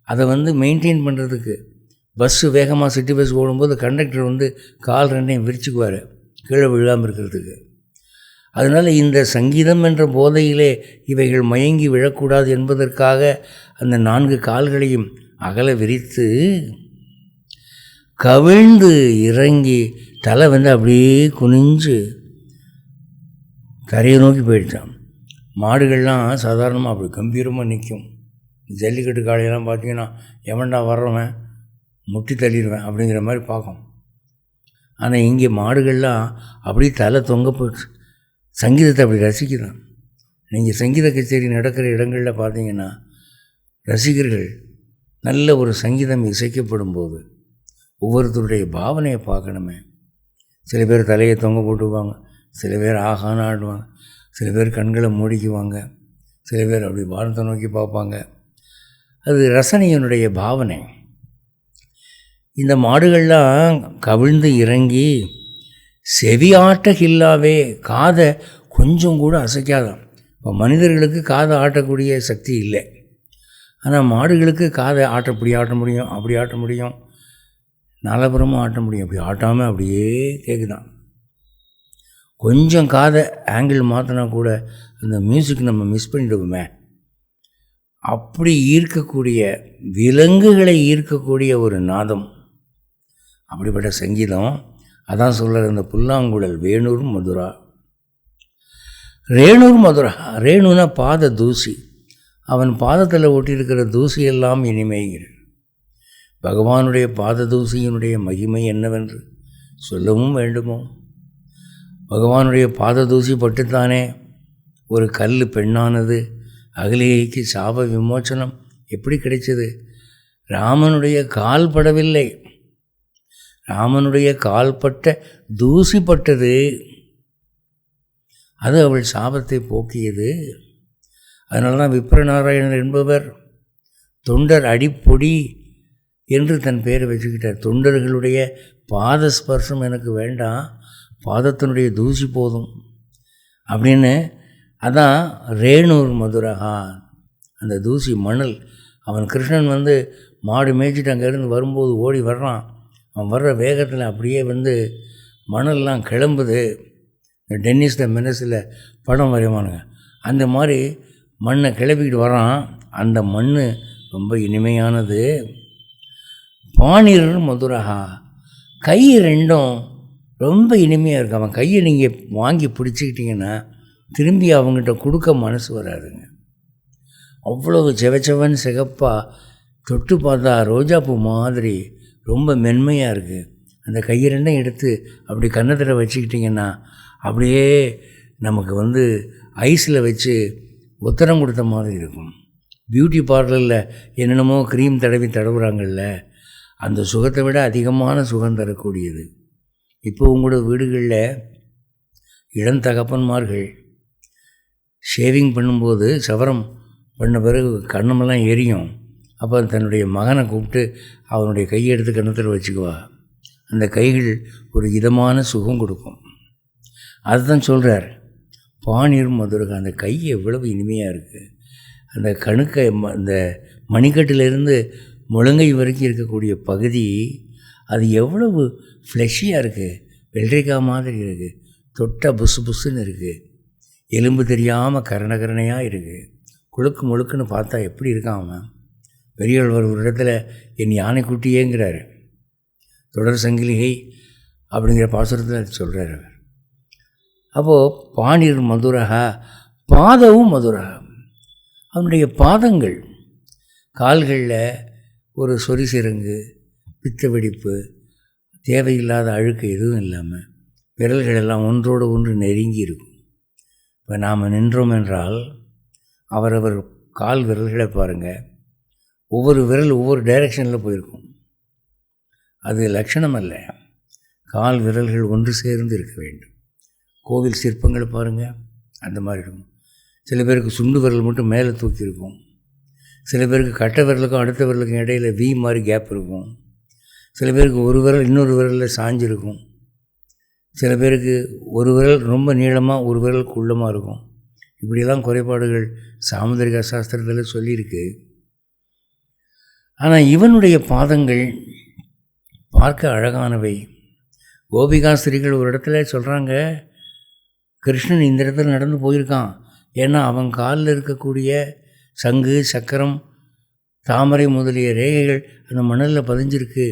அதை மெயின்டைன் பண்ணுறதுக்கு. பஸ்ஸு வேகமாக சிட்டி பஸ் ஓடும்போது கண்டக்டர் கால் ரெண்டையும் விரிச்சுக்குவார் கீழே விழாமல் இருக்கிறதுக்கு. அதனால் இந்த சங்கீதம் என்ற போதையிலே இவைகள் மயங்கி விழக்கூடாது என்பதற்காக அந்த 4 கால்களையும் அகல விரித்து கவிழ்ந்து இறங்கி தலை அப்படியே குனிஞ்சு தரையை நோக்கி போயிடுச்சான். மாடுகள்லாம் சாதாரணமாக அப்படி கம்பீரமாக நிற்கும். ஜல்லிக்கட்டு காளையெல்லாம் பார்த்தீங்கன்னா எவன்டா வர்றவன் முட்டி தள்ளிடுவேன் அப்படிங்கிற மாதிரி பார்க்கும். ஆனால் இங்கே மாடுகள்லாம் அப்படி தலை தொங்க போயிடுச்சு, சங்கீதத்தை அப்படி ரசிக்கிறான். நீங்கள் சங்கீத கச்சேரி நடக்கிற இடங்களில் பார்த்தீங்கன்னா ரசிகர்கள் நல்ல ஒரு சங்கீதம் இசைக்கப்படும் போது ஒவ்வொருத்தருடைய பாவனையை பார்க்கணுமே. சில பேர் தலையை தொங்க போட்டுக்குவாங்க, சில பேர் ஆகான்னு ஆடுவாங்க, சில பேர் கண்களை மூடிக்குவாங்க, சில பேர் அப்படி வானத்தை நோக்கி பார்ப்பாங்க. அது ரசனையினுடைய பாவனை. இந்த மாடுகள்லாம் கவிழ்ந்து இறங்கி செவியாட்டகில்லாவே, காதை கொஞ்சம் கூட அசைக்காதான். இப்போ மனிதர்களுக்கு காதை ஆட்டக்கூடிய சக்தி இல்லை, ஆனால் மாடுகளுக்கு காதை இப்படி ஆட்ட முடியும், அப்படி ஆட்ட முடியும், நாலபுரமும் ஆட்ட முடியும். அப்படி ஆட்டாமல் அப்படியே கேட்குதான். கொஞ்சம் காதை ஆங்கிள் மாற்றினா கூட அந்த மியூசிக் நம்ம மிஸ் பண்ணிடுவோமே. அப்படி ஈர்க்கக்கூடிய, விலங்குகளை ஈர்க்கக்கூடிய ஒரு நாதம், அப்படிப்பட்ட சங்கீதம். அதான் சொல்கிற அந்த புல்லாங்குழல் வேணூர் மதுரா. ரேணுனா பாத தூசி, அவன் பாதத்தில் ஒட்டியிருக்கிற தூசியெல்லாம் இனிமைங்கிறார். பகவானுடைய பாத தூசியினுடைய மகிமை என்னவென்று சொல்லவும் வேண்டுமோ? பகவானுடைய பாத தூசி பட்டுத்தானே ஒரு கல் பெண்ணானது அகலிகைக்கு சாப விமோச்சனம் எப்படி கிடைச்சது? ராமனுடைய கால் படவில்லை, ராமனுடைய கால் பட்ட தூசி பட்டது, அது அவள் சாபத்தை போக்கியது. அதனால தான் விப்ரநாராயணர் என்பவர் தொண்டர் அடிப்பொடி என்று தன் பேரை வச்சுக்கிட்டார். தொண்டர்களுடைய பாத ஸ்பர்சம் எனக்கு வேண்டாம், பாதத்தினுடைய தூசி போதும் அப்படின்னு. அதான் ரேணூர் மதுரகா, அந்த தூசி மணல். அவன் கிருஷ்ணன் மாடு மேய்ச்சிட்டு அங்கேருந்து வரும்போது ஓடி வர்றான். அவன் வர்ற வேகத்தில் அப்படியே மணல்லாம் கிளம்புது. இந்த டென்னிஸ் த மெனஸில் படம் வரைவானுங்க, அந்த மாதிரி மண்ணை கிளப்பிக்கிட்டு வரான். அந்த மண் ரொம்ப இனிமையானது. பாணிர் மதுரகா, கை ரெண்டும் ரொம்ப இனிமையாக இருக்குது. அவன் கையை நீங்கள் வாங்கி பிடிச்சிக்கிட்டிங்கன்னா திரும்பி அவங்ககிட்ட கொடுக்க மனசு வராதுங்க. அவ்வளவு செவச்சவன் சிகப்பாக தொட்டு பார்த்தா ரோஜாப்பூ மாதிரி ரொம்ப மென்மையாக இருக்குது. அந்த கையை ரெண்டும் எடுத்து அப்படி கன்னத்தில் வச்சுக்கிட்டிங்கன்னா அப்படியே நமக்கு ஐஸில் வச்சு உத்தரம் கொடுத்த மாதிரி இருக்கும். பியூட்டி பார்லரில் என்னென்னமோ க்ரீம் தடவுறாங்கள்ல, அந்த சுகத்தை விட அதிகமான சுகம் தரக்கூடியது. இப்போ உங்களோட வீடுகளில் இளம் தகப்பன்மார்கள் ஷேவிங் பண்ணும்போது சவரம் பண்ண பிறகு கண்ணமெல்லாம் எரியும். அப்போ தன்னுடைய மகனை கூப்பிட்டு அவனுடைய கையை எடுத்து கன்னத்தில் வச்சுக்குவா. அந்த கைகள் ஒரு இதமான சுகம் கொடுக்கும். அதுதான் சொல்கிறார் பாணிர் மதுரகா. அந்த கை எவ்வளவு இனிமையாக இருக்குது. அந்த கணுக்கை அந்த மணிக்கட்டிலிருந்து முழங்கை வரைக்கும் இருக்கக்கூடிய பகுதி அது எவ்வளவு ஃப்ளெஷியாக இருக்குது, வெள்ளரிக்காய் மாதிரி இருக்குது, தொட்டால் புசு புசுன்னு இருக்குது, எலும்பு தெரியாமல் கரணகரணையாக இருக்குது, குழுக்கு முழுக்குன்னு பார்த்தா எப்படி இருக்கான் அவன். பெரியவர் ஒரு இடத்துல என் யானைக்குட்டியேங்கிறார். தொடர் சங்கிலிகை அப்படிங்கிற பாசுரத்தில் அது சொல்கிறார் அவர். அப்போது பாணிர் மதுரகா, பாதவும் மதுரகா. அவனுடைய பாதங்கள், கால்களில் ஒரு சொறி சிறங்கு, பித்த வெடிப்பு, தேவையில்லாத அழுக்கு எதுவும் இல்லாமல் விரல்களெல்லாம் ஒன்றோடு ஒன்று நெருங்கி இருக்கும். இப்போ நாம் நின்றோம் என்றால் அவரவர் கால் விரல்களை பாருங்கள், ஒவ்வொரு விரல் ஒவ்வொரு டைரெக்ஷனில் போயிருக்கும். அது லட்சணம் அல்ல. கால் விரல்கள் ஒன்று சேர்ந்து இருக்க வேண்டும். கோவில் சிற்பங்களை பாருங்கள், அந்த மாதிரி இருக்கும். சில பேருக்கு சுண்டு விரல் மட்டும் மேலே தூக்கி இருக்கும். சில பேருக்கு கட்டை விரலுக்கும் அடுத்த விரலுக்கும் இடையில் வி மாதிரி கேப் இருக்கும். சில பேருக்கு ஒரு விரல் இன்னொரு விரலில் சாஞ்சிருக்கும். சில பேருக்கு ஒரு விரல் ரொம்ப நீளமாக ஒரு விரல் குள்ளமாக இருக்கும். இப்படியெல்லாம் குறைபாடுகள் சாமுதிரிகா சாஸ்திரத்தில் சொல்லியிருக்கு. ஆனால் இவனுடைய பாதங்கள் பார்க்க அழகானவை. கோபிகாஸ்திரிகள் ஒரு இடத்துல சொல்கிறாங்க, கிருஷ்ணன் இந்த இடத்துல நடந்து போயிருக்கான், ஏன்னா அவன் காலில் இருக்கக்கூடிய சங்கு சக்கரம் தாமரை முதலிய ரேகைகள் அந்த மணலில் பதிஞ்சிருக்கு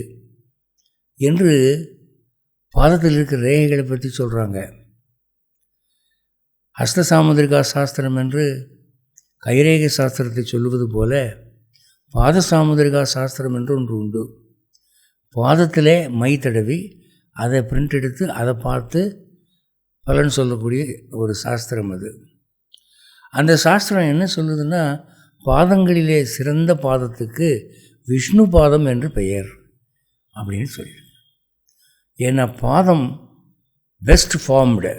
என்று பாதத்தில் இருக்கிற ரேகைகளை பற்றி சொல்கிறாங்க. ஹஸ்த சாமுதிரிகா சாஸ்திரம் என்று கைரேகை சாஸ்திரத்தை சொல்லுவது போல பாத சாமுதிரிகா சாஸ்திரம் என்று ஒன்று உண்டு. பாதத்திலே மை தடவி அதை பிரிண்ட் எடுத்து அதை பார்த்து பலன் சொல்லக்கூடிய ஒரு சாஸ்திரம் அது. அந்த சாஸ்திரம் என்ன சொல்லுதுன்னா, பாதங்களிலே சிறந்த பாதத்துக்கு விஷ்ணு பாதம் என்று பெயர் அப்படின்னு சொல்லியிருக்கு. ஏன்னா பாதம் பெஸ்ட் ஃபார்ம்டு,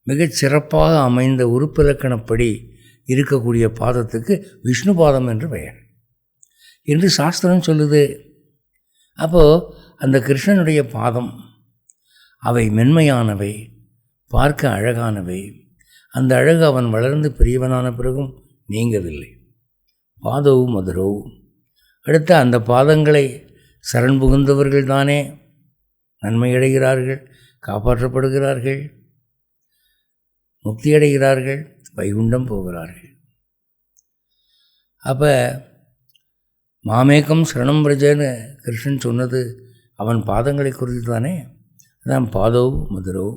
மிகச்சிறப்பாக அமைந்த உறுப்பிலக்கணப்படி இருக்கக்கூடிய பாதத்துக்கு விஷ்ணு பாதம் என்று பெயர் என்று சாஸ்திரம் சொல்லுது. அப்போது அந்த கிருஷ்ணனுடைய பாதம் அவை மென்மையானவை, பார்க்க அழகானவை. அந்த அழகு அவன் வளர்ந்து பெரியவனான பிறகும் நீங்கவில்லை. பாதவும் மதுரவும். அடுத்து அந்த பாதங்களை சரண் புகுந்தவர்கள் தானே நன்மையடைகிறார்கள், காப்பாற்றப்படுகிறார்கள், முக்தியடைகிறார்கள், வைகுண்டம் போகிறார்கள். அப்போ மாமேகம் சரணம் பிரஜன்னு கிருஷ்ணன் சொன்னது அவன் பாதங்களை குறித்து தானே. அதான் பாதவ் மதுரோ.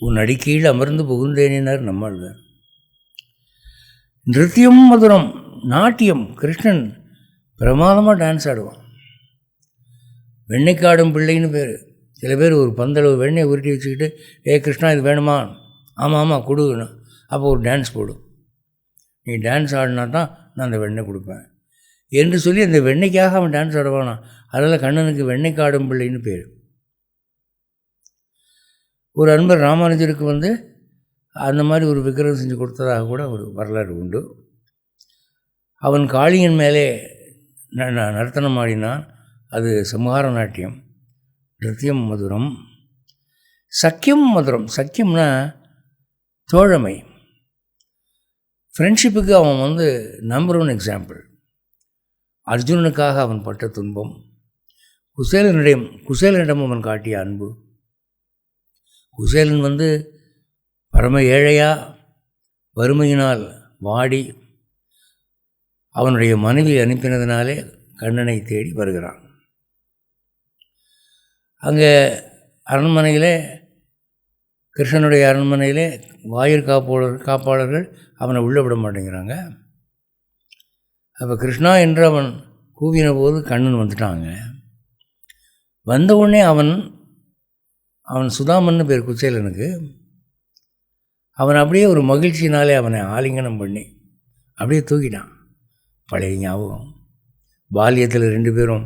உன் அடிக்கீழ் அமர்ந்து புகுந்தேனினார் நம்மாழ்வார். நிருத்தியம் மதுரம், நாட்டியம். கிருஷ்ணன் பிரமாதமாக டான்ஸ் ஆடுவான். வெண்ணைக்காடும் பிள்ளைன்னு பேர். சில பேர் ஒரு பந்தளவு வெண்ணெய் உருட்டி வச்சுக்கிட்டு, கிருஷ்ணா இது வேணுமா, ஆமாம் ஆமாம் கொடுக்கணும், அப்போ ஒரு டான்ஸ் போடும், நீ டான்ஸ் ஆடினா தான் நான் அந்த வெண்ணெய் கொடுப்பேன் என்று சொல்லி அந்த வெண்ணெய்க்காக அவன் டான்ஸ் ஆடுவானான். அதனால் கண்ணனுக்கு வெண்ணெய்க்காடும் பிள்ளைன்னு பேர். ஒரு அன்பர் ராமானுஜருக்கு அந்த மாதிரி ஒரு விக்கிரகம் செஞ்சு கொடுத்ததாக கூட ஒரு வரலாறு உண்டு. அவன் காளியன் மேலே நர்த்தனம் ஆடினான். அது சம்ஹார நாட்டியம். நிருத்தியம் மதுரம். சக்கியம் மதுரம். சக்கியம்னா தோழமை, ஃப்ரெண்ட்ஷிப்புக்கு அவன் நம்பர் 1 எக்ஸாம்பிள். அர்ஜுனனுக்காக அவன் பட்ட துன்பம், குசேலனிடம் அவன் காட்டிய அன்பு. குசேலன் பரம ஏழையாக வறுமையினால் வாடி அவனுடைய மனைவி அனுப்பினதினாலே கண்ணனை தேடி வருகிறான். அங்கே அரண்மனையில், கிருஷ்ணனுடைய அரண்மனையில் வாயிற் காப்பாளர்கள் அவனை உள்ளே விட மாட்டேங்கிறாங்க. அப்போ கிருஷ்ணா என்று அவன் கூவின போது கண்ணன் வந்துட்டாங்க. வந்த உடனே அவன் சுதாமன்னு பேர் குச்சேலனுக்கு. அவன் அப்படியே ஒரு மகிழ்ச்சியினாலே அவனை ஆலிங்கனம் பண்ணி அப்படியே தூக்கிட்டான். பழைய ஞாபகம். பால்யத்தில் 2 பேரும்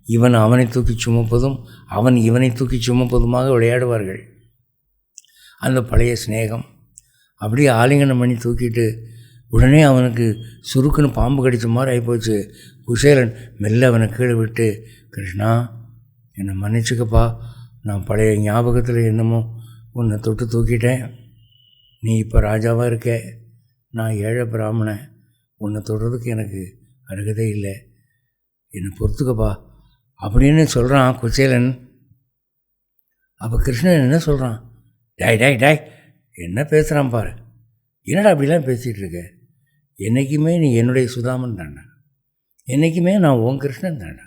இவன் அவனை தூக்கி சுமப்பதும் அவன் இவனை தூக்கி சுமப்பதுமாக விளையாடுவார்கள். அந்த பழைய ஸ்நேகம் அப்படியே ஆலிங்கனம் பண்ணி தூக்கிட்டு உடனே அவனுக்கு சுருக்குன்னு பாம்பு கடித்த மாதிரி ஆகிப்போச்சு. குசேலன் மெல்ல அவனை கீழே விட்டு, கிருஷ்ணா என்னை மன்னிச்சுக்கப்பா, நான் பழைய ஞாபகத்தில் என்னமோ உன்னை தொட்டு தூக்கிட்டேன். நீ இப்போ ராஜாவாக இருக்க, நான் ஏழை பிராமணன், உன்னை தொடுறதுக்கு எனக்கு அருகதை இல்லை, என்னை பொறுத்துக்கப்பா அப்படின்னு சொல்கிறான் குச்சேலன். அப்போ கிருஷ்ணன் என்ன சொல்கிறான், டாய் என்ன பேசுகிறான் பாரு, என்னடா அப்படிலாம் பேசிகிட்டு இருக்க, என்றைக்குமே நீ என்னுடைய சுதாமன் தாண்டா, என்றைக்குமே நான் உன் கிருஷ்ணன் தாண்டா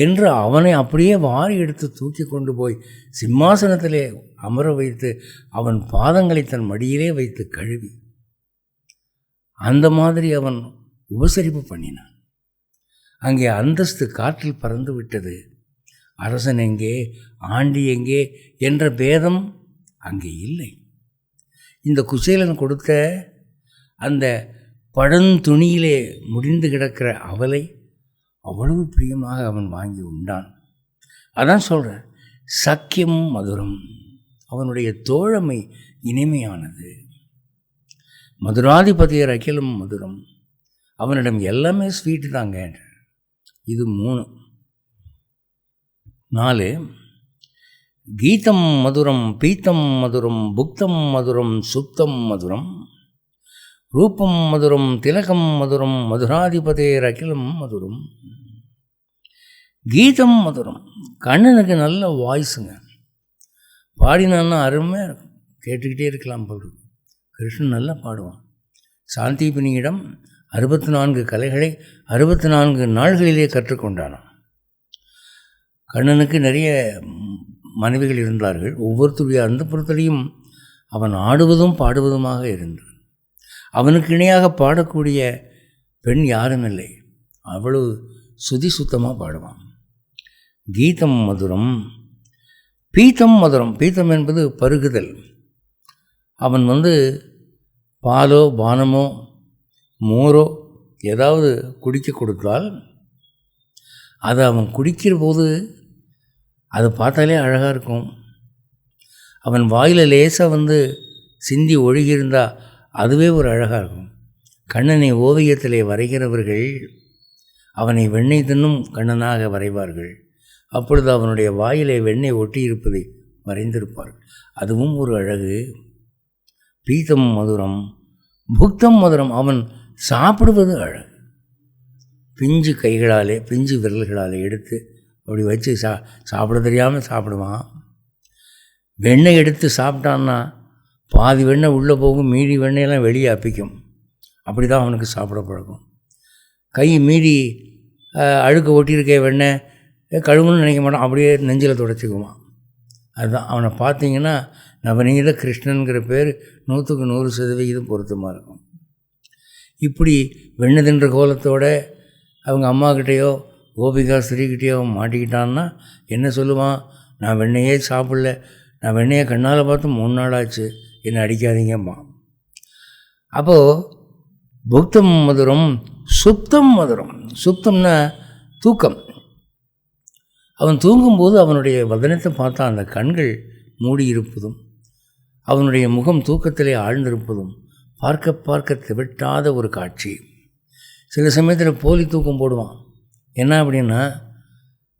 என்று அவனை அப்படியே வாரி எடுத்து தூக்கி கொண்டு போய் சிம்மாசனத்திலே அமர வைத்து அவன் பாதங்களை தன் மடியிலே வைத்து கழுவி அந்த மாதிரி அவன் உபசரிப்பு பண்ணினான். அங்கே அந்தஸ்து காற்றில் பறந்து விட்டது. அரசன் எங்கே, ஆண்டி எங்கே என்ற பேதம் அங்கே இல்லை. இந்த குசேலன் கொடுத்த அந்த பழந்துணியிலே முடிந்து கிடக்கிற அவலை அவ்வளவு பிரியமாக அவன் வாங்கி உண்டான். அதான் சொல்கிறேன், சக்கியம் மதுரம். அவனுடைய தோழமை இனிமையானது. மதுராதிபதியர் அகிலம் மதுரம். அவனிடம் எல்லாமே ஸ்வீட்டு தாங்க. இது 3. 4 கீதம் மதுரம், பீத்தம் மதுரம், புக்தம் மதுரம், சுப்தம் மதுரம், ரூபம் மதுரம், திலகம் மதுரம், மதுராதிபதியர் அகிலம் மதுரம். கீதம் மதுரம். கண்ணனுக்கு நல்ல வாய்ஸுங்க, பாடினான்னா அருமையாக இருக்கும், கேட்டுக்கிட்டே இருக்கலாம் போல். கிருஷ்ணன் நல்லா பாடுவான். சாந்திபினியிடம் 64 கலைகளை 64 நாள்களிலே கற்றுக்கொண்டானான். கண்ணனுக்கு நிறைய மனைவிகள் இருந்தார்கள். ஒவ்வொருத்தருடைய அந்த புறத்திலையும் அவன் ஆடுவதும் பாடுவதுமாக இருந்தான். அவனுக்கு இணையாக பாடக்கூடிய பெண் யாரும் இல்லை. அவ்வளவு சுதி சுத்தமாக பாடுவான். கீதம் மதுரம், பீத்தம் மதுரம். பீத்தம் என்பது பருகுதல். அவன் பாலோ பானமோ மோரோ ஏதாவது குடிக்க கொடுத்தால் அதை அவன் குடிக்கிற போது அதை பார்த்தாலே அழகாக இருக்கும். அவன் வாயில் லேசாக சிந்தி ஒழுகியிருந்தால் அதுவே ஒரு அழகாக இருக்கும். கண்ணனை ஓவியத்திலே வரைகிறவர்கள் அவனை வெண்ணெய் தின்னும் கண்ணனாக வரைவார்கள். அப்பொழுது அவனுடைய வாயிலே வெண்ணெய் ஒட்டி இருப்பதை வரைந்திருப்பார்கள். அதுவும் ஒரு அழகு. பீத்தம் மதுரம், புக்தம் மதுரம். அவன் சாப்பிடுவது அழகு. பிஞ்சு கைகளாலே, பிஞ்சு விரல்களாலே எடுத்து அப்படி வச்சு சாப்பிட தெரியாமல் சாப்பிடுவான். வெண்ணெய் எடுத்து சாப்பிட்டான்னா பாதி வெண்ணெய் உள்ளே போகும், மீதி வெண்ணெயெல்லாம் வெளியே அப்பிக்கும். அப்படி தான் அவனுக்கு சாப்பிட பழக்கம். கை மீதி அழுக்க ஒட்டியிருக்க வெண்ணெய் கழுவுன்னு நினைக்க மாட்டான், அப்படியே நெஞ்சில் துடைச்சிக்குவான். அதுதான் அவனை பார்த்தீங்கன்னா நவநீத கிருஷ்ணனுங்கிற பேர் 100% பொருத்தமாக இருக்கும். இப்படி வெண்ணெய் தின்ற கோலத்தோடு அவங்க அம்மாக்கிட்டேயோ கோபிகா ஸ்ரீகிட்டேயோ மாட்டிக்கிட்டான்னா என்ன சொல்லுவான்? நான் வெண்ணெயே சாப்பிடல, நான் வெண்ணெயை கண்ணால் பார்த்து 3 நாள் ஆச்சு, என்னை அடிக்காதீங்கம்மா. அப்போது புக்தம் மதுரம் சுப்தம் மதுரம். சுப்தம்னா தூக்கம். அவன் தூங்கும்போது அவனுடைய வதனத்தை பார்த்தா அந்த கண்கள் மூடியிருப்பதும் அவனுடைய முகம் தூக்கத்திலே ஆழ்ந்திருப்பதும் பார்க்க பார்க்க திவிட்டாத ஒரு காட்சி. சில சமயத்தில் போலி தூக்கம் போடுவான். என்ன அப்படின்னா,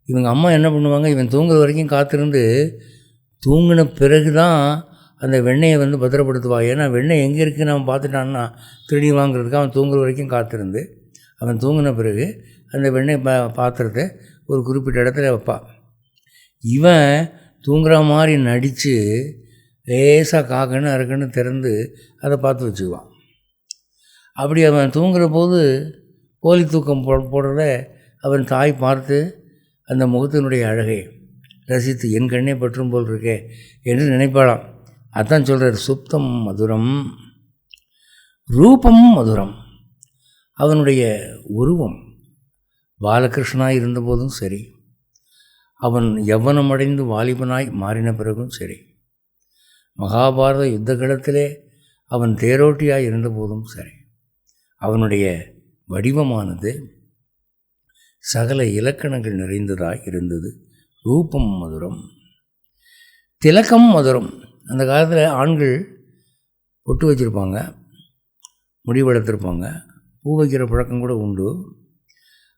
இவங்க அம்மா என்ன பண்ணுவாங்க, இவன் தூங்குற வரைக்கும் காத்திருந்து தூங்கின பிறகு தான் அந்த வெண்ணெயை பத்திரப்படுத்துவாள். ஏன்னா வெண்ணெய் எங்கே இருக்குதுன்னு அவன் பார்த்துட்டான்னா திருடி வாங்கிறதுக்கு அவன் தூங்குற வரைக்கும் காத்திருந்து அவன் தூங்கின பிறகு அந்த வெண்ணெய் பாத்திரத்தை ஒரு குறிப்பிட்ட இடத்துல வைப்பான். இவன் தூங்குற மாதிரி நடித்து லேசாக காக்கன்னு அறுக்கன்னு திறந்து அதை பார்த்து வச்சுக்குவான். அப்படி அவன் தூங்குற போது போலி தூக்கம் போடுறத அவன் தாய் பார்த்து அந்த முகத்தினுடைய அழகை ரசித்து என் கண்ணே பற்றும் போல் இருக்கே என்று நினைப்பாளாம். அதான் சொல்கிறார், சுப்தம் மதுரம் ரூபம் மதுரம். அவனுடைய உருவம் பாலகிருஷ்ணனாய் இருந்தபோதும் சரி, அவன் யவ்வனமடைந்து வாலிபனாய் மாறின பிறகும் சரி, மகாபாரத யுத்த காலத்திலே அவன் தேரோட்டியாய் இருந்தபோதும் சரி, அவனுடைய வடிவமானது சகல இலக்கணங்கள் நிறைந்ததாய் இருந்தது. ரூபம் மதுரம். திலக்கம் மதுரம். அந்த காலத்தில் ஆண்கள் பொட்டு வச்சுருப்பாங்க, முடி வளர்த்துருப்பாங்க, பூ வைக்கிற பழக்கம் கூட உண்டு.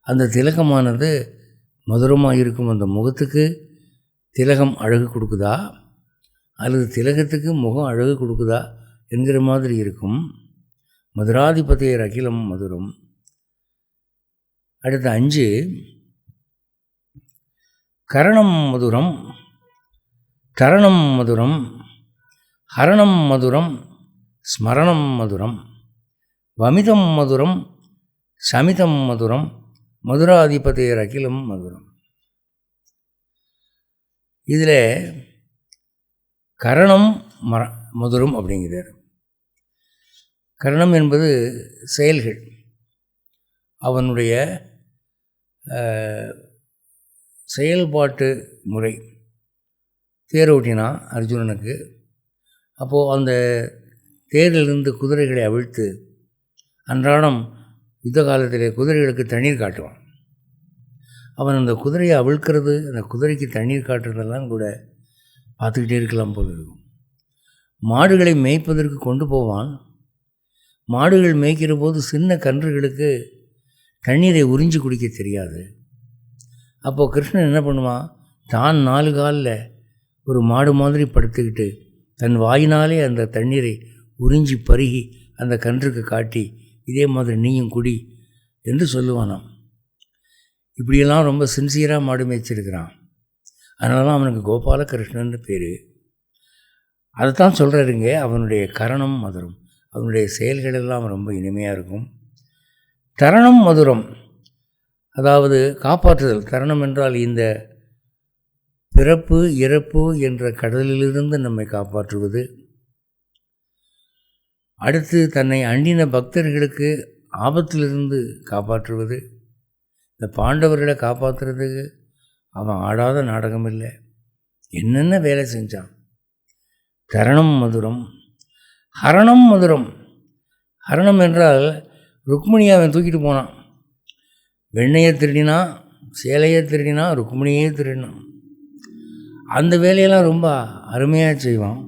அந்த திலகமானது மதுரமாக இருக்கும். அந்த முகத்துக்கு திலகம் அழகு கொடுக்குதா அல்லது திலகத்துக்கு முகம் அழகு கொடுக்குதா என்கிற மாதிரி இருக்கும். மதுராதிபதியர் அகிலம் மதுரம். அடுத்த 5 கரணம் மதுரம், தரணம் மதுரம், ஹரணம் மதுரம், ஸ்மரணம் மதுரம், வமிதம் மதுரம், சமிதம் மதுரம், மதுராதிபதியர் அகிலம் மதுரம். இதில் கரணம் மதுரம் அப்படிங்கிறார். கரணம் என்பது செயல்கள். அவனுடைய செயல்பாட்டு முறை. தேரோட்டினா அர்ஜுனனுக்கு. அப்போது அந்த தேரிலிருந்து குதிரைகளை அவிழ்த்து அன்றாடம் யுத்த காலத்திலே குதிரைகளுக்கு தண்ணீர் காட்டுவான். அவன் அந்த குதிரையை அவிழ்க்கிறது, அந்த குதிரைக்கு தண்ணீர் காட்டுறதெல்லாம் கூட பார்த்துக்கிட்டே இருக்கலாம் போல இருக்கும். மாடுகளை மேய்ப்பதற்கு கொண்டு போவான். மாடுகள் மேய்க்கிற போது சின்ன கன்றுகளுக்கு தண்ணீரை உறிஞ்சி குடிக்க தெரியாது. அப்போது கிருஷ்ணன் என்ன பண்ணுவான், தான் 4 காலில் ஒரு மாடு மாதிரி படுத்துக்கிட்டு தன் வாயினாலே அந்த தண்ணீரை உறிஞ்சி பருகி அந்த கன்றுக்கு காட்டி, இதே மாதிரி நீயும் குடி என்று சொல்லுவானாம். இப்படியெல்லாம் ரொம்ப சின்சியராக மாடு மேய்ச்சிருக்கிறான். அதனால தான் அவனுக்கு கோபாலகிருஷ்ணன் பேர். அதைத்தான் சொல்கிறாருங்க. அவனுடைய கரணம் மதுரம், அவனுடைய செயல்களெல்லாம் ரொம்ப இனிமையாக இருக்கும். தரணம் மதுரம், அதாவது காப்பாற்றுதல். தரணம் என்றால் இந்த பிறப்பு இறப்பு என்ற கடலிலிருந்து நம்மை காப்பாற்றுவது. அடுத்து தன்னை அண்டின பக்தர்களுக்கு ஆபத்திலிருந்து காப்பாற்றுவது. இந்த பாண்டவர்களை காப்பாற்றுறதுக்கு அவன் ஆடாத நாடகம் இல்லை, என்னென்ன வேலை செஞ்சான். தரணம் மதுரம். ஹரணம் மதுரம். ஹரணம் என்றால் ருக்மிணியை அவன் தூக்கிட்டு போனான். வெண்ணையை திருடினா, சேலையை திருடினா, ருக்மிணியே திருடினான். அந்த வேலையெல்லாம் ரொம்ப அருமையாக செய்வான்.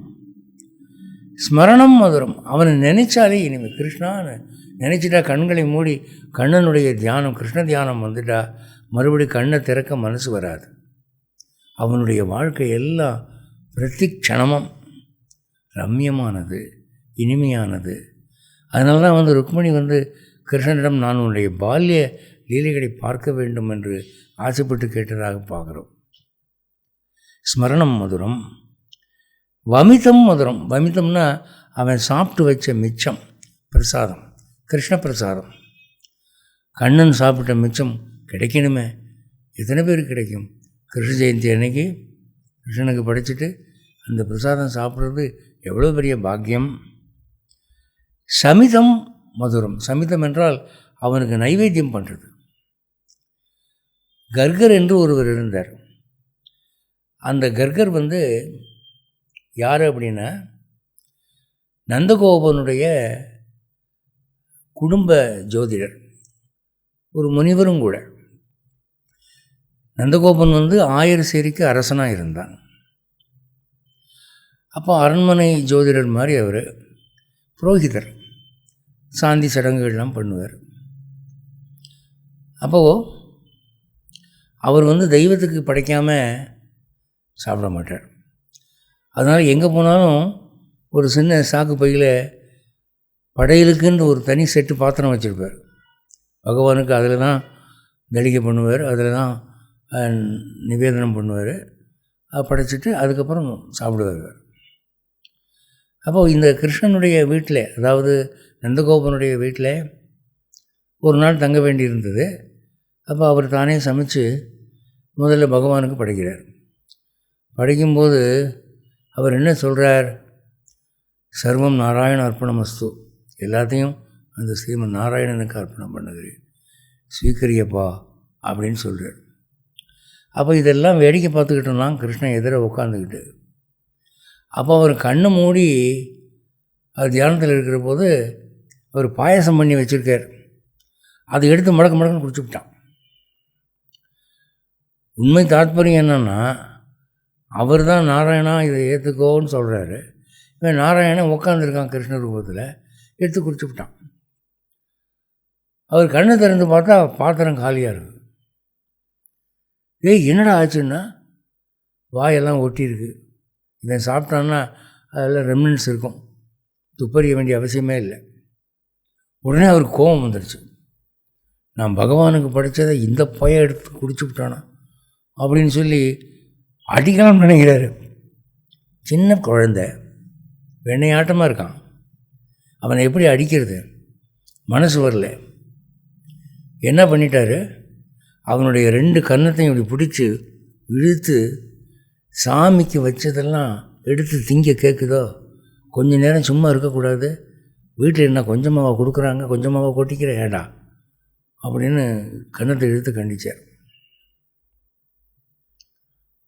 ஸ்மரணம் மதுரம். அவனை நினைச்சாலே இனிமே கிருஷ்ணான்னு நினச்சிட்டா கண்களை மூடி கண்ணனுடைய தியானம், கிருஷ்ண தியானம் வந்துட்டா மறுபடி கண்ணை திறக்க மனசு வராது. அவனுடைய வாழ்க்கை எல்லாம் பிரதி க்ஷணமும் ரம்யமானது, இனிமையானது. அதனால தான் ருக்மிணி கிருஷ்ணனிடம் நான் உன்னுடைய பால்ய லீலைகளை பார்க்க வேண்டும் என்று ஆசைப்பட்டு கேட்டதாக பார்க்குறோம். ஸ்மரணம் மதுரம். வமிதம் மதுரம். வமிதம்னா அவன் சாப்பிட்டு வச்ச மிச்சம், பிரசாதம், கிருஷ்ண பிரசாதம். கண்ணன் சாப்பிட்ட மிச்சம் கிடைக்கணுமே, எத்தனை பேருக்கு கிடைக்கும்? கிருஷ்ண ஜெயந்தி அன்னைக்கு கிருஷ்ணனுக்கு படைச்சிட்டு அந்த பிரசாதம் சாப்பிட்றது எவ்வளோ பெரிய பாக்கியம். சமிதம் மதுரம். சமிதம் என்றால் அவனுக்கு நைவேத்தியம் பண்ணுறது. கர்கர் என்று ஒருவர் இருந்தார். அந்த கர்கர் யார் அப்படின்னா நந்தகோபனுடைய குடும்ப ஜோதிடர், ஒரு முனிவரும் கூட. நந்தகோபன் ஆயர்சேரிக்கு அரசனாக இருந்தான். அப்போ அரண்மனை ஜோதிடர் மாதிரி அவர் புரோகிதர், சாந்தி சடங்குகள்லாம் பண்ணுவார். அப்போது அவர் தெய்வத்துக்கு படைக்காமல் சாப்பிட மாட்டார். அதனால் எங்கே போனாலும் ஒரு சின்ன சாக்கு பையில் படையலுக்குன்ற ஒரு தனி செட்டு பாத்திரம் வச்சுருப்பார். பகவானுக்கு அதில் தான் தளிகை பண்ணுவார், அதில் தான் நிவேதனம் பண்ணுவார். படைச்சிட்டு அதுக்கப்புறம் சாப்பிடுவார். அப்போது இந்த கிருஷ்ணனுடைய வீட்டில், அதாவது நந்தகோபனுடைய வீட்டில் ஒரு நாள் தங்க வேண்டியிருந்தது. அப்போ அவர் தானே சமைச்சு முதல்ல பகவானுக்கு படைக்கிறார். படைக்கும்போது அவர் என்ன சொல்கிறார்? சர்வம் நாராயண அர்ப்பணமஸ்து, எல்லாத்தையும் அந்த ஸ்ரீமன் நாராயணனுக்கு அர்ப்பணம் பண்ணுகிறேன், ஸ்வீக்கரியப்பா அப்படின்னு சொல்கிறார். அப்போ இதெல்லாம் வேடிக்கை பார்த்துக்கிட்டோம்னா கிருஷ்ணன் எதிர உட்காந்துக்கிட்டு, அப்போ அவர் கண்ணை மூடி அவர் தியானத்தில் இருக்கிற போது அவர் பாயசம் பண்ணி வச்சுருக்கார். அதை எடுத்து முடக்குன்னு குடிச்சுக்கிட்டான். உண்மை தாத்பரியம் என்னென்னா, அவர் தான் நாராயணா இதை ஏற்றுக்கோன்னு சொல்கிறாரு. இவன் நாராயணன் உட்காந்துருக்கான் கிருஷ்ண ரூபத்தில், எடுத்து குடிச்சுக்கிட்டான். அவர் கண்ணை திறந்து பார்த்தா பாத்திரம் காலியாக இருக்குது. என்னடா ஆச்சுன்னா, வாயெல்லாம் ஒட்டியிருக்கு. இதை சாப்பிட்டான்னா அதில் ரெமினன்ஸ் இருக்கும், துப்பறிய வேண்டிய அவசியமே இல்லை. உடனே அவருக்கு கோபம் வந்துடுச்சு. நான் பகவானுக்கு படித்ததை இந்த பையன் எடுத்து குடிச்சுக்கிட்டானா அப்படின்னு சொல்லி அடிக்கலாம்னு நினைக்கிறாரு. சின்ன குழந்தை, வெண்ணையாட்டமாக இருக்கான், அவனை எப்படி அடிக்கிறது? மனசு வரல. என்ன பண்ணிட்டாரு? அவனுடைய 2 கன்னத்தையும் இப்படி பிடிச்சி இழுத்து, சாமிக்கு வச்சதெல்லாம் எடுத்து திங்க கேட்குதோ, கொஞ்சம் நேரம் சும்மா இருக்கக்கூடாது, வீட்டில் என்ன கொஞ்சமாவா கொடுக்குறாங்க, கொஞ்சமாவா கொட்டிக்கிற ஏடா அப்படின்னு கன்னத்தை இழுத்து கண்டிச்சார்.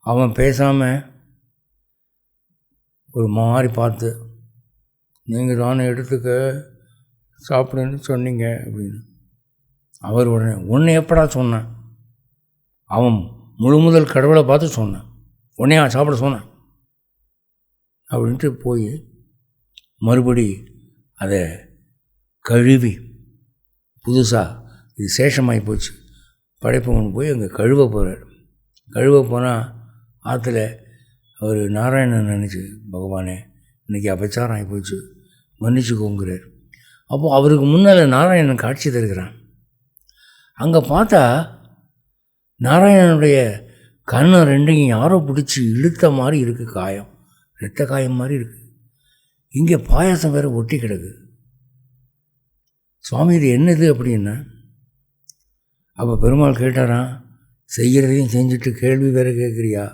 அவன் பேசாமல் ஒரு மாதிரி பார்த்து, நீங்கள் தானே எடுத்துக்க சாப்பிடுன்னு சொன்னீங்க அப்படின்னு. அவர் உடனே, உன்னை எப்படா சொன்னான்? அவன் முதல் கடவுளை பார்த்து சொன்னான், உன்னையா சாப்பிட சொன்னான் அப்படின்ட்டு போய் மறுபடி அதை கழுவி புதுசாக, இது சேஷமாகி போச்சு, படைப்பு கொண்டு போய் அங்கே கழுவ போகிறார். கழுவ போனால் ஆற்றுல அவர் நாராயணன் நினச்சி, பகவானே இன்றைக்கி அபச்சாரம் ஆகி போச்சு, மன்னிச்சுக்கோங்கிறார். அப்போது அவருக்கு முன்னால் நாராயணன் காட்சி தருகிறான். அங்கே பார்த்தா நாராயணனுடைய கண்ணை 2ஐயும் யாரோ பிடிச்சி இழுத்த மாதிரி இருக்குது, காயம், இரத்த காயம் மாதிரி இருக்குது. இங்கே பாயாசம் வேறு ஒட்டி கிடக்கு. சுவாமி இது என்னது அப்படின்னா, அப்போ பெருமாள் கேட்டாரான், செய்கிறதையும் செஞ்சுட்டு கேள்வி வேறு கேட்குறியா?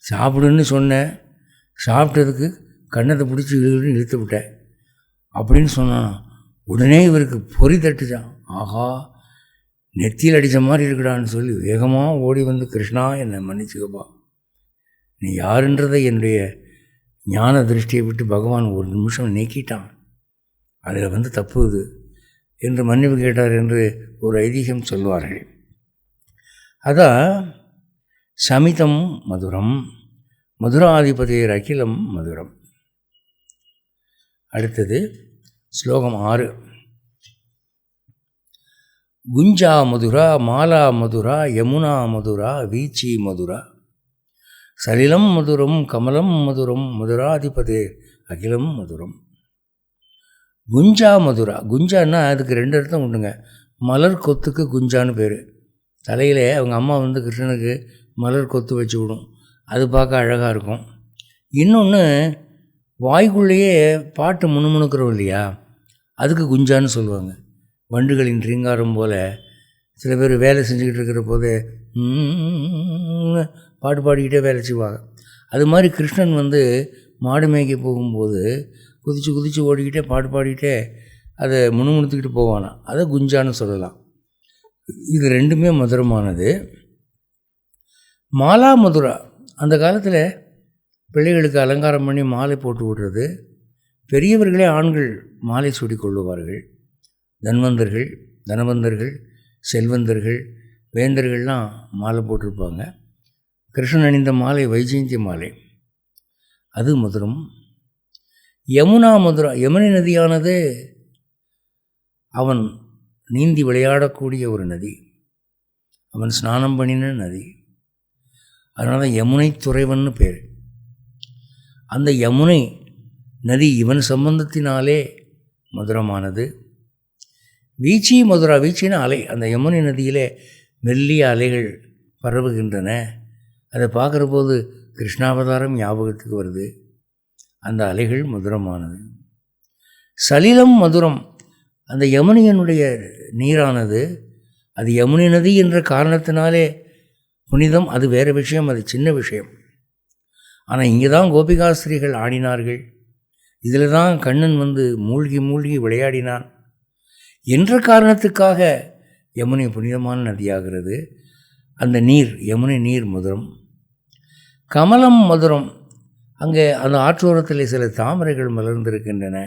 சாப்பிடுன்னு சொன்னேன், சாப்பிட்டதுக்கு கண்ணத்தை பிடிச்சி இழுத்து விட்டேன் அப்படின்னு சொன்னான். உடனே இவருக்கு பொறி தட்டுச்சான். ஆஹா, நெத்தியில் அடித்த மாதிரி இருக்குடான்னு சொல்லி வேகமாக ஓடி வந்து, கிருஷ்ணா என்னை மன்னிச்சுக்கப்பா, நீ யாருன்றதை என்னுடைய ஞான திருஷ்டியை விட்டு பகவான் ஒரு நிமிஷம் நீக்கிட்டான், அதில் தப்பு இது என்று மன்னிப்பு கேட்டார் என்று ஒரு ஐதீகம் சொல்வார்கள். அதான் சமிதம் மதுரம், மதுராதிபதியர் அகிலம் மதுரம். அடுத்தது ஸ்லோகம் 6. குஞ்சா மதுரா, மாலா மதுரா, யமுனா மதுரா, வீச்சி மதுரா, சலிலம் மதுரம், கமலம் மதுரம், மதுராதிபதே அகிலம் மதுரம். குஞ்சா மதுரா, குஞ்சான்னா அதுக்கு 2 அர்த்தம் உண்டுங்க. மலர் கொத்துக்கு குஞ்சான்னு பேர். தலையில் அவங்க அம்மா கிருஷ்ணனுக்கு மலர் கொத்து வச்சு விடும், அது பார்க்க அழகாக இருக்கும். இன்னொன்று, வாய்க்குள்ளேயே பாட்டு முணுமுணுக்கிறோம் இல்லையா, அதுக்கு குஞ்சான்னு சொல்லுவாங்க. வண்டுகளின் ரீங்காரம் போல் சில பேர் வேலை செஞ்சுக்கிட்டு இருக்கிற போது பாட்டு பாடிக்கிட்டே வேலை செய்வாங்க. அது மாதிரி கிருஷ்ணன் மாடு மேய்க்க போகும்போது குதித்து குதித்து ஓடிக்கிட்டே பாட்டு பாடிக்கிட்டே அதை முணுமுணுத்துக்கிட்டு போவானா, அதை குஞ்சான்னு சொல்லலாம். இது ரெண்டுமே மதுரமானது. மாலா மதுரா, அந்த காலத்தில் பிள்ளைகளுக்கு அலங்காரம் பண்ணி மாலை போட்டு விடுறது, பெரியவர்களே ஆண்கள் மாலை சூடி கொள்ளுவார்கள். தனவந்தர்கள், செல்வந்தர்கள், வேந்தர்கள்லாம் மாலை போட்டிருப்பாங்க. கிருஷ்ணன் அணிந்த மாலை வைஜெயந்தி மாலை, அது மதுரம். யமுனா மதுரா, யமுனை நதியானது அவன் நீந்தி விளையாடக்கூடிய ஒரு நதி, அவன் ஸ்நானம் பண்ணின நதி. அதனால தான் யமுனை துறைவன்னு பேர். அந்த யமுனை நதி இவன் சம்பந்தத்தினாலே மதுரமானது. வீச்சி மதுரா, வீச்சின அலை, அந்த யமுனை நதியிலே மெல்லிய அலைகள் பரவுகின்றன. அதை பார்க்குற போது கிருஷ்ணாவதாரம் ஞாபகத்துக்கு வருது. அந்த அலைகள் மதுரமானது. சலிலம் மதுரம், அந்த யமுனையினுடைய நீரானது, அது யமுனை நதி என்ற காரணத்தினாலே புனிதம். அது வேறு விஷயம், அது சின்ன விஷயம். ஆனால் இங்கே தான் கோபிகாஸ்திரிகள் ஆடினார்கள், இதில் தான் கண்ணன் மூழ்கி மூழ்கி விளையாடினான் என்ற காரணத்துக்காக யமுனை புனிதமான நதியாகிறது. அந்த நீர், யமுனை நீர் மதுரம். கமலம் மதுரம், அங்கே அந்த ஆற்றோரத்தில் சில தாமரைகள் மலர்ந்திருக்கின்றன.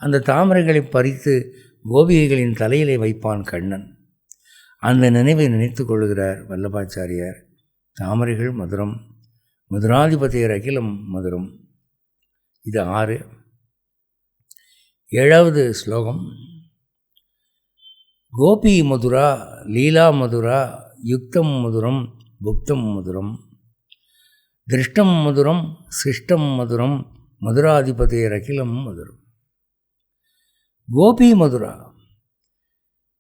அந்த தாமரைகளை பறித்து கோபிகைகளின் தலையிலே வைப்பான் கண்ணன். அந்த நினைவை நினைத்து கொள்கிறார் வல்லபாச்சாரியார். தாமரைகள் மதுரம், மதுராதிபதியர் அகிலம் மதுரம். இது 6. 7வது ஸ்லோகம். கோபி மதுரா, லீலா மதுரா, யுக்தம் மதுரம், புக்தம் மதுரம், திருஷ்டம் மதுரம், சிஷ்டம் மதுரம், மதுராதிபதியர் அகிலம் மதுரம். கோபி மதுரா,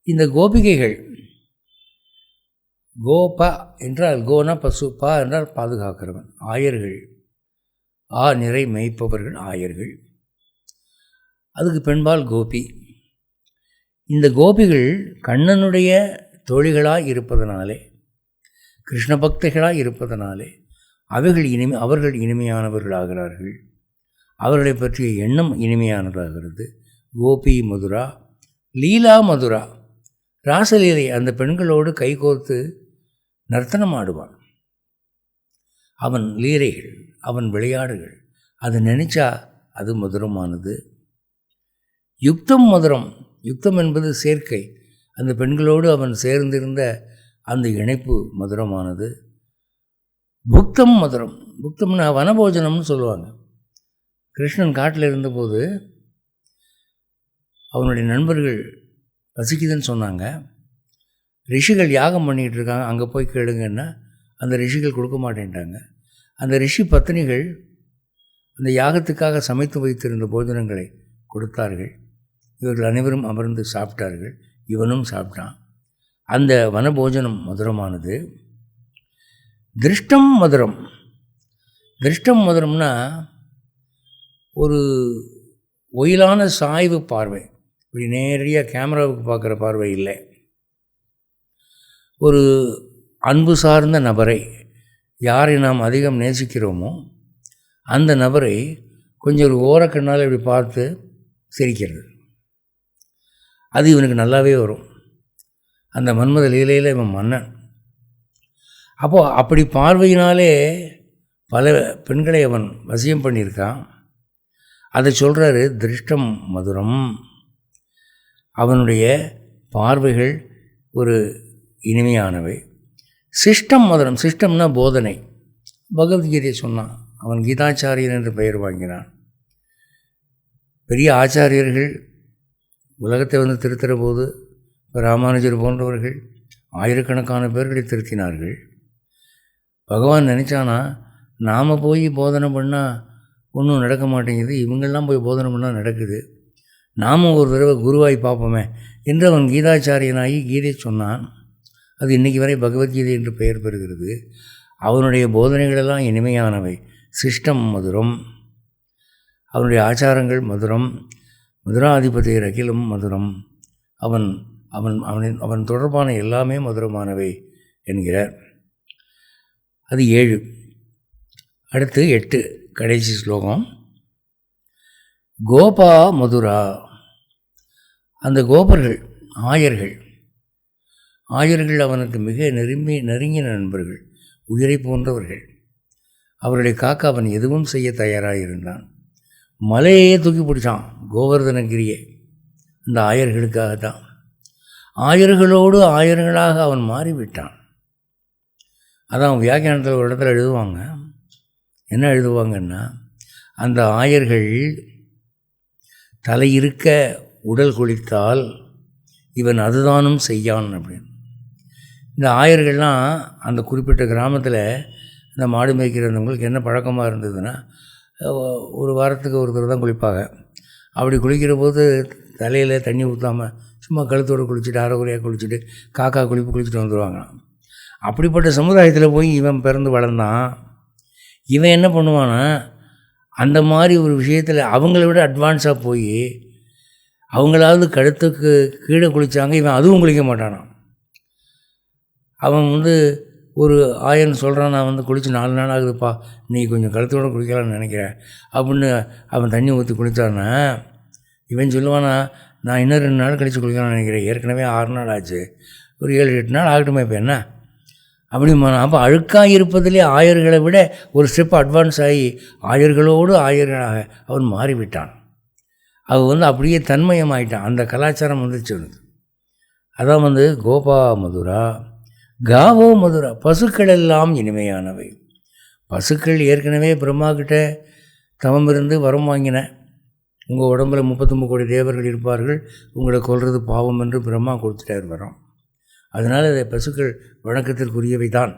இந்த கோபிகைகள், கோபா என்றால் கோனா பசு, பா என்றால் பாதுகாக்கிறவன், ஆயர்கள், ஆ நிறை மேய்ப்பவர்கள் ஆயர்கள், அதுக்கு பெண்பால் கோபி. இந்த கோபிகள் கண்ணனுடைய தோழிகளாய் இருப்பதனாலே, கிருஷ்ண பக்திகளாய் இருப்பதனாலே அவர்கள் இனிமையானவர்களாகிறார்கள். அவர்களை பற்றிய எண்ணம் இனிமையானதாகிறது. கோபி மதுரா. லீலா மதுரா, ராசலீலை, அந்த பெண்களோடு கைகோர்த்து நர்த்தனம் ஆடுவான். அவன் லீலைகள், அவன் விளையாடுகள், அது நினைச்சா அது மதுரமானது. யுக்தம் மதுரம், யுக்தம் என்பது சேர்க்கை, அந்த பெண்களோடு அவன் சேர்ந்திருந்த அந்த இணைப்பு மதுரமானது. புக்தம் மதுரம், புக்தம்னா வனபோஜனம்னு சொல்லுவாங்க. கிருஷ்ணன் காட்டில் இருந்தபோது அவனுடைய நண்பர்கள் பசிக்குதுன்னு சொன்னாங்க. ரிஷிகள் யாகம் பண்ணிகிட்டு இருக்காங்க, அங்கே போய் கேளுங்கன்னா அந்த ரிஷிகள் கொடுக்க மாட்டேன்ட்டாங்க. அந்த ரிஷி பத்தினிகள் அந்த யாகத்துக்காக சமைத்து வைத்திருந்த போஜனங்களை கொடுத்தார்கள். இவர்கள் அனைவரும் அமர்ந்து சாப்பிட்டார்கள், இவனும் சாப்பிட்டான். அந்த வனபோஜனம் மதுரமானது. திருஷ்டம் மதுரம். திருஷ்டம் மதுரம்னா ஒரு ஒயிலான சாய்வு பார்வை, இப்படி நேரடியாக கேமராவுக்கு பார்க்குற பார்வை இல்லை. ஒரு அன்பு சார்ந்த நபரை, யாரை நாம் அதிகம் நேசிக்கிறோமோ அந்த நபரை கொஞ்சம் ஒரு ஓரக்கண்ணால் இப்படி பார்த்து சிரிக்கிறது, அது இவனுக்கு நல்லாவே வரும். அந்த மன்மத லீலையில் இவன் மன்னன். அப்போது அப்படி பார்வையினாலே பல பெண்களை அவன் வசியம் பண்ணியிருக்கான். அதை சொல்கிறாரு திருஷ்டம் மதுரம். அவனுடைய பார்வைகள் ஒரு இனிமையானவை. சிஷ்டம் மதுரம். சிஷ்டம்னா போதனை. பகவத்கீதையை சொன்னான். அவன் கீதாச்சாரியன் என்று பெயர் வாங்கினான். பெரிய ஆச்சாரியர்கள் உலகத்தை திருத்துகிற போது ராமானுஜர் போன்றவர்கள் ஆயிரக்கணக்கான பேர்களை திருத்தினார்கள். பகவான் நினச்சானா, நாம் போய் போதனை பண்ணால் ஒன்றும் நடக்க மாட்டேங்குது, இவங்கெல்லாம் போய் போதனை பண்ணால் நடக்குது, நாம் ஒரு தடவை குருவாய் பார்ப்போமே என்று அவன் கீதாச்சாரியனாகி கீதை சொன்னான். அது இன்றைக்கி வரை பகவத்கீதை என்று பெயர் பெறுகிறது. அவனுடைய போதனைகளெல்லாம் இனிமையானவை. சிஷ்டம் மதுரம். அவனுடைய ஆச்சாரங்கள் மதுரம். மதுராதிபதியர் அகிலம் மதுரம். அவன் அவன் அவன் தொடர்பான எல்லாமே மதுரமானவை என்கிறார். அது 7. அடுத்து 8, கடைசி ஸ்லோகம். கோபா மதுரா. அந்த கோபர்கள் ஆயர்கள் அவனுக்கு மிக நெருங்கிய நண்பர்கள், உயிரை போன்றவர்கள். அவர்களை காக்க அவன் எதுவும் செய்ய தயாராக இருந்தான். மலையே தூக்கி பிடிச்சான், கோவர்தனகிரியை, அந்த ஆயர்களுக்காகத்தான். ஆயர்களோடு ஆயர்களாக அவன் மாறிவிட்டான். அதான் வியாக்கியானத்தில் ஒரு இடத்துல எழுதுவாங்க. என்ன எழுதுவாங்கன்னா, அந்த ஆயர்கள் தலையிருக்க உடல் குளித்தால் இவன் அதுதானும் செய்யான் அப்படின்னு. இந்த ஆயர்கள்லாம் அந்த குறிப்பிட்ட கிராமத்தில் இந்த மாடு மேய்க்கிறவங்களுக்கு என்ன பழக்கமாக இருந்ததுன்னா, ஒரு வாரத்துக்கு ஒருத்தர் தான் குளிப்பாங்க. அப்படி குளிக்கிற போது தலையில் தண்ணி ஊற்றாமல் சும்மா கழுத்தோடு குளிச்சுட்டு அரைகுறையாக குளிச்சுட்டு காக்கா குளிச்சுட்டு வந்துடுவாங்க. அப்படிப்பட்ட சமுதாயத்தில் போய் இவன் பிறந்து வளர்ந்தான். இவன் என்ன பண்ணுவான்னா, அந்த மாதிரி ஒரு விஷயத்தில் அவங்கள விட அட்வான்ஸாக போய் அவங்களாவது கழுத்துக்கு கீழே குளித்தாங்க, இவன் அதுவும் குளிக்க மாட்டானான். அவன் ஒரு ஆயன் சொல்கிறான், நான் குளித்து 4 நாள் ஆகுதுப்பா, நீ கொஞ்சம் கழுத்தோடு குளிக்கலாம்னு நினைக்கிறேன் அப்படின்னு அவன் தண்ணி ஊற்றி குளித்தான்னா, இவன் சொல்லுவானா, நான் இன்னும் 2 நாள் கழித்து குளிக்கலாம்னு நினைக்கிறேன், ஏற்கனவே 6 நாள் ஆச்சு, ஒரு 7-8 நாள் ஆகட்டுமே இப்போ என்ன அப்படிமானா. அப்போ அழுக்காக இருப்பதிலே ஆயர்களை விட ஒரு ஸ்டெப் அட்வான்ஸ் ஆகி ஆயர்களோடு ஆயர்களாக அவன் மாறிவிட்டான். அவன் அப்படியே தன்மயமாயிட்டான். அந்த கலாச்சாரம் வந்துச்சு அவனுக்கு. அதான் கோபா மதுரா காவோ மதுரா, பசுக்கள் எல்லாம் இனிமையானவை. பசுக்கள் ஏற்கனவே பிரம்மாக்கிட்ட தவம் இருந்து வரம் வாங்கின, உங்கள் உடம்பில் 39 கோடி தேவர்கள் இருப்பார்கள், உங்களை கொல்றது பாவம் என்று பிரம்மா கொடுத்துட்டார் வரம். அதனால் அதை பசுக்கள் வணக்கத்திற்குரியவை தான்.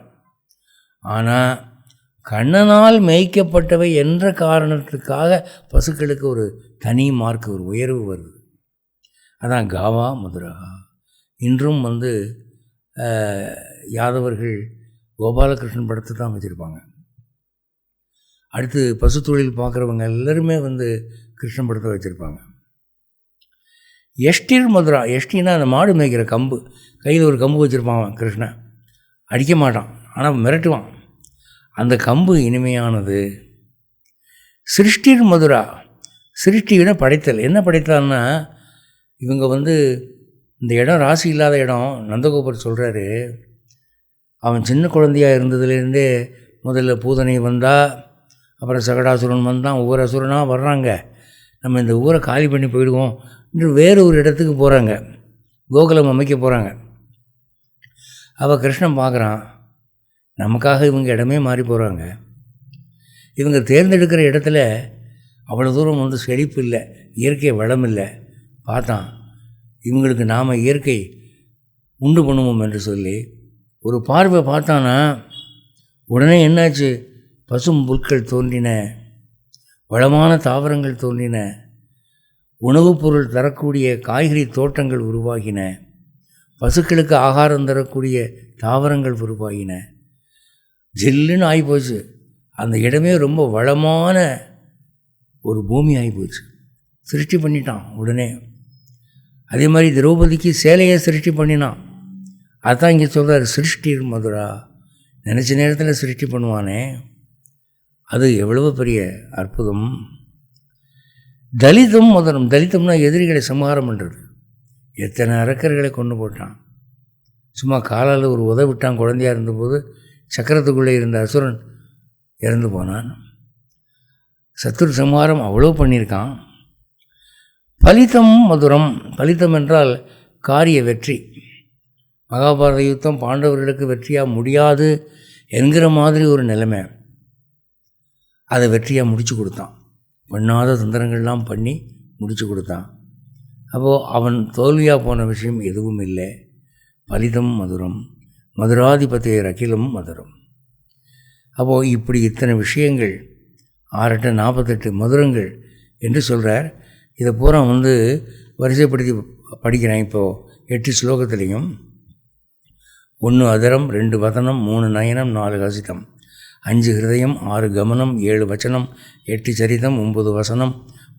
ஆனால் கண்ணனால் மேய்க்கப்பட்டவை என்ற காரணத்துக்காக பசுக்களுக்கு ஒரு தனி மார்க், ஒரு உயர்வு வருது. அதான் காவா மதுரா. இன்றும் யாதவர்கள் கோபாலகிருஷ்ணன் படத்தை தான் வச்சுருப்பாங்க. அடுத்து பசு தொழில் பார்க்குறவங்க எல்லோருமே கிருஷ்ணன் படத்தை வச்சுருப்பாங்க. எஷ்டிர் மதுரா, எஷ்டின்னா அந்த மாடு மேய்க்கிற கம்பு, கையில் ஒரு கம்பு வச்சுருப்பான் கிருஷ்ணன், அடிக்க மாட்டான் ஆனால் மிரட்டுவான். அந்த கம்பு இனிமையானது. சிருஷ்டிர் மதுரா, சிருஷ்டிவிட படைத்தல். என்ன படைத்தான்னா, இவங்க இந்த இடம் ராசி இல்லாத இடம். நந்தகோபர் சொல்கிறாரு, அவன் சின்ன குழந்தையாக இருந்ததுலேருந்தே முதல்ல பூதனை வந்தால், அப்புறம் சகடாசுரன் வந்தான், ஒவ்வொரு அசுரனாக வர்றாங்க, நம்ம இந்த ஊரை காலி பண்ணி போயிடுவோம் என்று வேறு ஒரு இடத்துக்கு போகிறாங்க, கோகுலம் அமைக்க போகிறாங்க. அவள் கிருஷ்ணன் பார்க்குறான், நமக்காக இவங்க இடமே மாறி போகிறாங்க, இவங்க தேர்ந்தெடுக்கிற இடத்துல அவ்வளோ தூரம் செழிப்பு இல்லை, இயற்கை வளம் இல்லை. பார்த்தான், இவங்களுக்கு நாம் இயற்கை உண்டு பண்ணுவோம் என்று சொல்லி ஒரு பார்வை பார்த்தானா, உடனே என்னாச்சு, பசும் புற்கள் தோன்றின, வளமான தாவரங்கள் தோன்றின, உணவுப் பொருள் தரக்கூடிய காய்கறி தோட்டங்கள் உருவாகின, பசுக்களுக்கு ஆகாரம் தரக்கூடிய தாவரங்கள் உருவாகின. ஜில்லுன்னு ஆகிப்போச்சு. அந்த இடமே ரொம்ப வளமான ஒரு பூமி ஆகிப்போச்சு. சிருஷ்டி பண்ணிட்டான் உடனே. அதே மாதிரி திரௌபதிக்கு சேலையை சிருஷ்டி பண்ணினான். அதுதான் இங்கே சொல்கிறார், சிருஷ்டிர் மதுரா. நினச்ச நேரத்தில் சிருஷ்டி பண்ணுவானே, அது எவ்வளவு பெரிய அற்புதம். தலிதம் மதுரம். தலிதம்னா எதிரிகளை சம்ஹாரம் பண்ணுறது. எத்தனை அரக்கர்களை கொண்டு போட்டான். சும்மா காலால் ஒரு விட்டான். குழந்தையாக இருந்தபோது சக்கரத்துக்குள்ளே இருந்த அசுரன் இறந்து போனான். சத்துரு சம்ஹாரம் அவ்வளோ பண்ணியிருக்கான். பலிதம் மதுரம். பலிதம் என்றால் காரிய வெற்றி. மகாபாரத யுத்தம் பாண்டவர்களுக்கு வெற்றியாக முடியாது என்கிற மாதிரி ஒரு நிலைமை, அதை வெற்றியாக முடித்து கொடுத்தான். பண்ணாத தந்திரங்கள்லாம் பண்ணி முடித்து கொடுத்தான். அப்போது அவன் தோல்வியாக போன விஷயம் எதுவும் இல்லை. பலிதம் மதுரம், மதுராதிபதியர் அகிலம் மதுரம். அப்போது இப்படி இத்தனை விஷயங்கள் 6 48 மதுரங்கள் என்று சொல்கிறார். இதை பூரா வரிசைப்படுத்தி படிக்கிறேன். இப்போது 8 ஸ்லோகத்துலேயும் 1 அதரம், 2 வதனம், 3 நயனம், 4 ஹசிதம், 5 ஹிருதயம், 6 கமனம், 7 வச்சனம், 8 சரிதம், 9 வசனம்,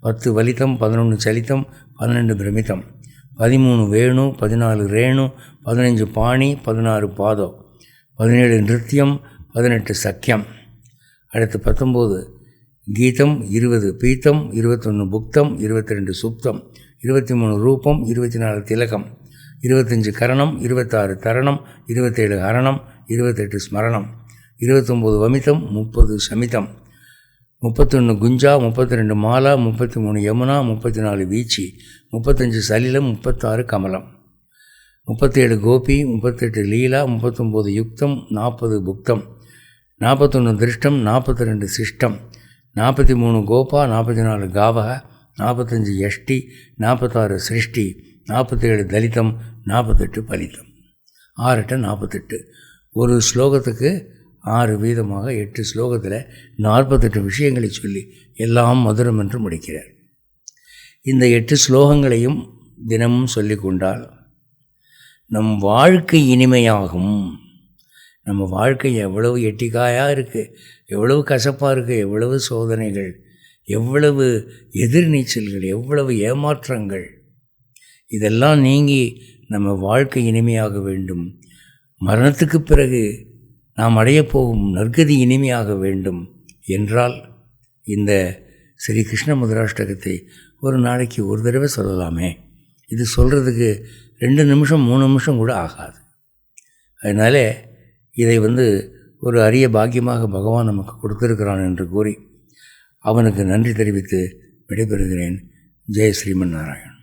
10 வலிதம், 11 சலிதம், 12 பிரமிதம், 13 வேணு, 14 ரேணு, 15 பாணி, 16 பாதம், 17 நிருத்தியம், 18 சக்கியம். அடுத்து 19 கீதம், 20 பீத்தம், 21 புக்தம், 22 சுப்தம், 23 ரூபம், 24 திலகம், 25 கரணம், 26 தரணம், 27 ஹரணம், 28 ஸ்மரணம், 29 வமிதம், 30 சமிதம், 31 குஞ்சா, 32 மாலா, 33 யமுனா, 34 வீச்சி, 35 சலிலம், 36 கமலம், 37 கோபி, 38 லீலா, 39 யுக்தம், 40 புக்தம், 41 திருஷ்டம், 42 சிஷ்டம், 43 கோபா, 44 காவக, 45 யஷ்டி, 46 சிருஷ்டி, 47 தலிதம், 48 பலிதம். 6 48. ஒரு ஸ்லோகத்துக்கு 6 வீதமாக 8 ஸ்லோகத்தில் 48 விஷயங்களை சொல்லி எல்லாம் மதுரம் என்று முடிக்கிறார். இந்த 8 ஸ்லோகங்களையும் தினமும் சொல்லி கொண்டால் நம் வாழ்க்கை இனிமையாகும். நம்ம வாழ்க்கை எவ்வளவு எட்டிக்காயாக இருக்குது, எவ்வளவு கசப்பாக இருக்குது, எவ்வளவு சோதனைகள், எவ்வளவு எதிர்நீச்சல்கள், எவ்வளவு ஏமாற்றங்கள், இதெல்லாம் நீங்கி நம்ம வாழ்க்கை இனிமையாக வேண்டும். மரணத்துக்கு பிறகு நாம் அடையப்போகும் நற்கதி இனிமையாக வேண்டும் என்றால் இந்த ஸ்ரீ கிருஷ்ண மதுராஷ்டகத்தை ஒரு நாளைக்கு ஒரு தடவை சொல்லலாமே. இது சொல்கிறதுக்கு 2 நிமிஷம் 3 நிமிஷம் கூட ஆகாது. அதனால் இதை ஒரு அரிய பாக்கியமாக பகவான் நமக்கு கொடுத்திருக்கிறான் என்று கூறி அவனுக்கு நன்றி தெரிவித்து விடைபெறுகிறேன். ஜெய் ஸ்ரீமன் நாராயண்.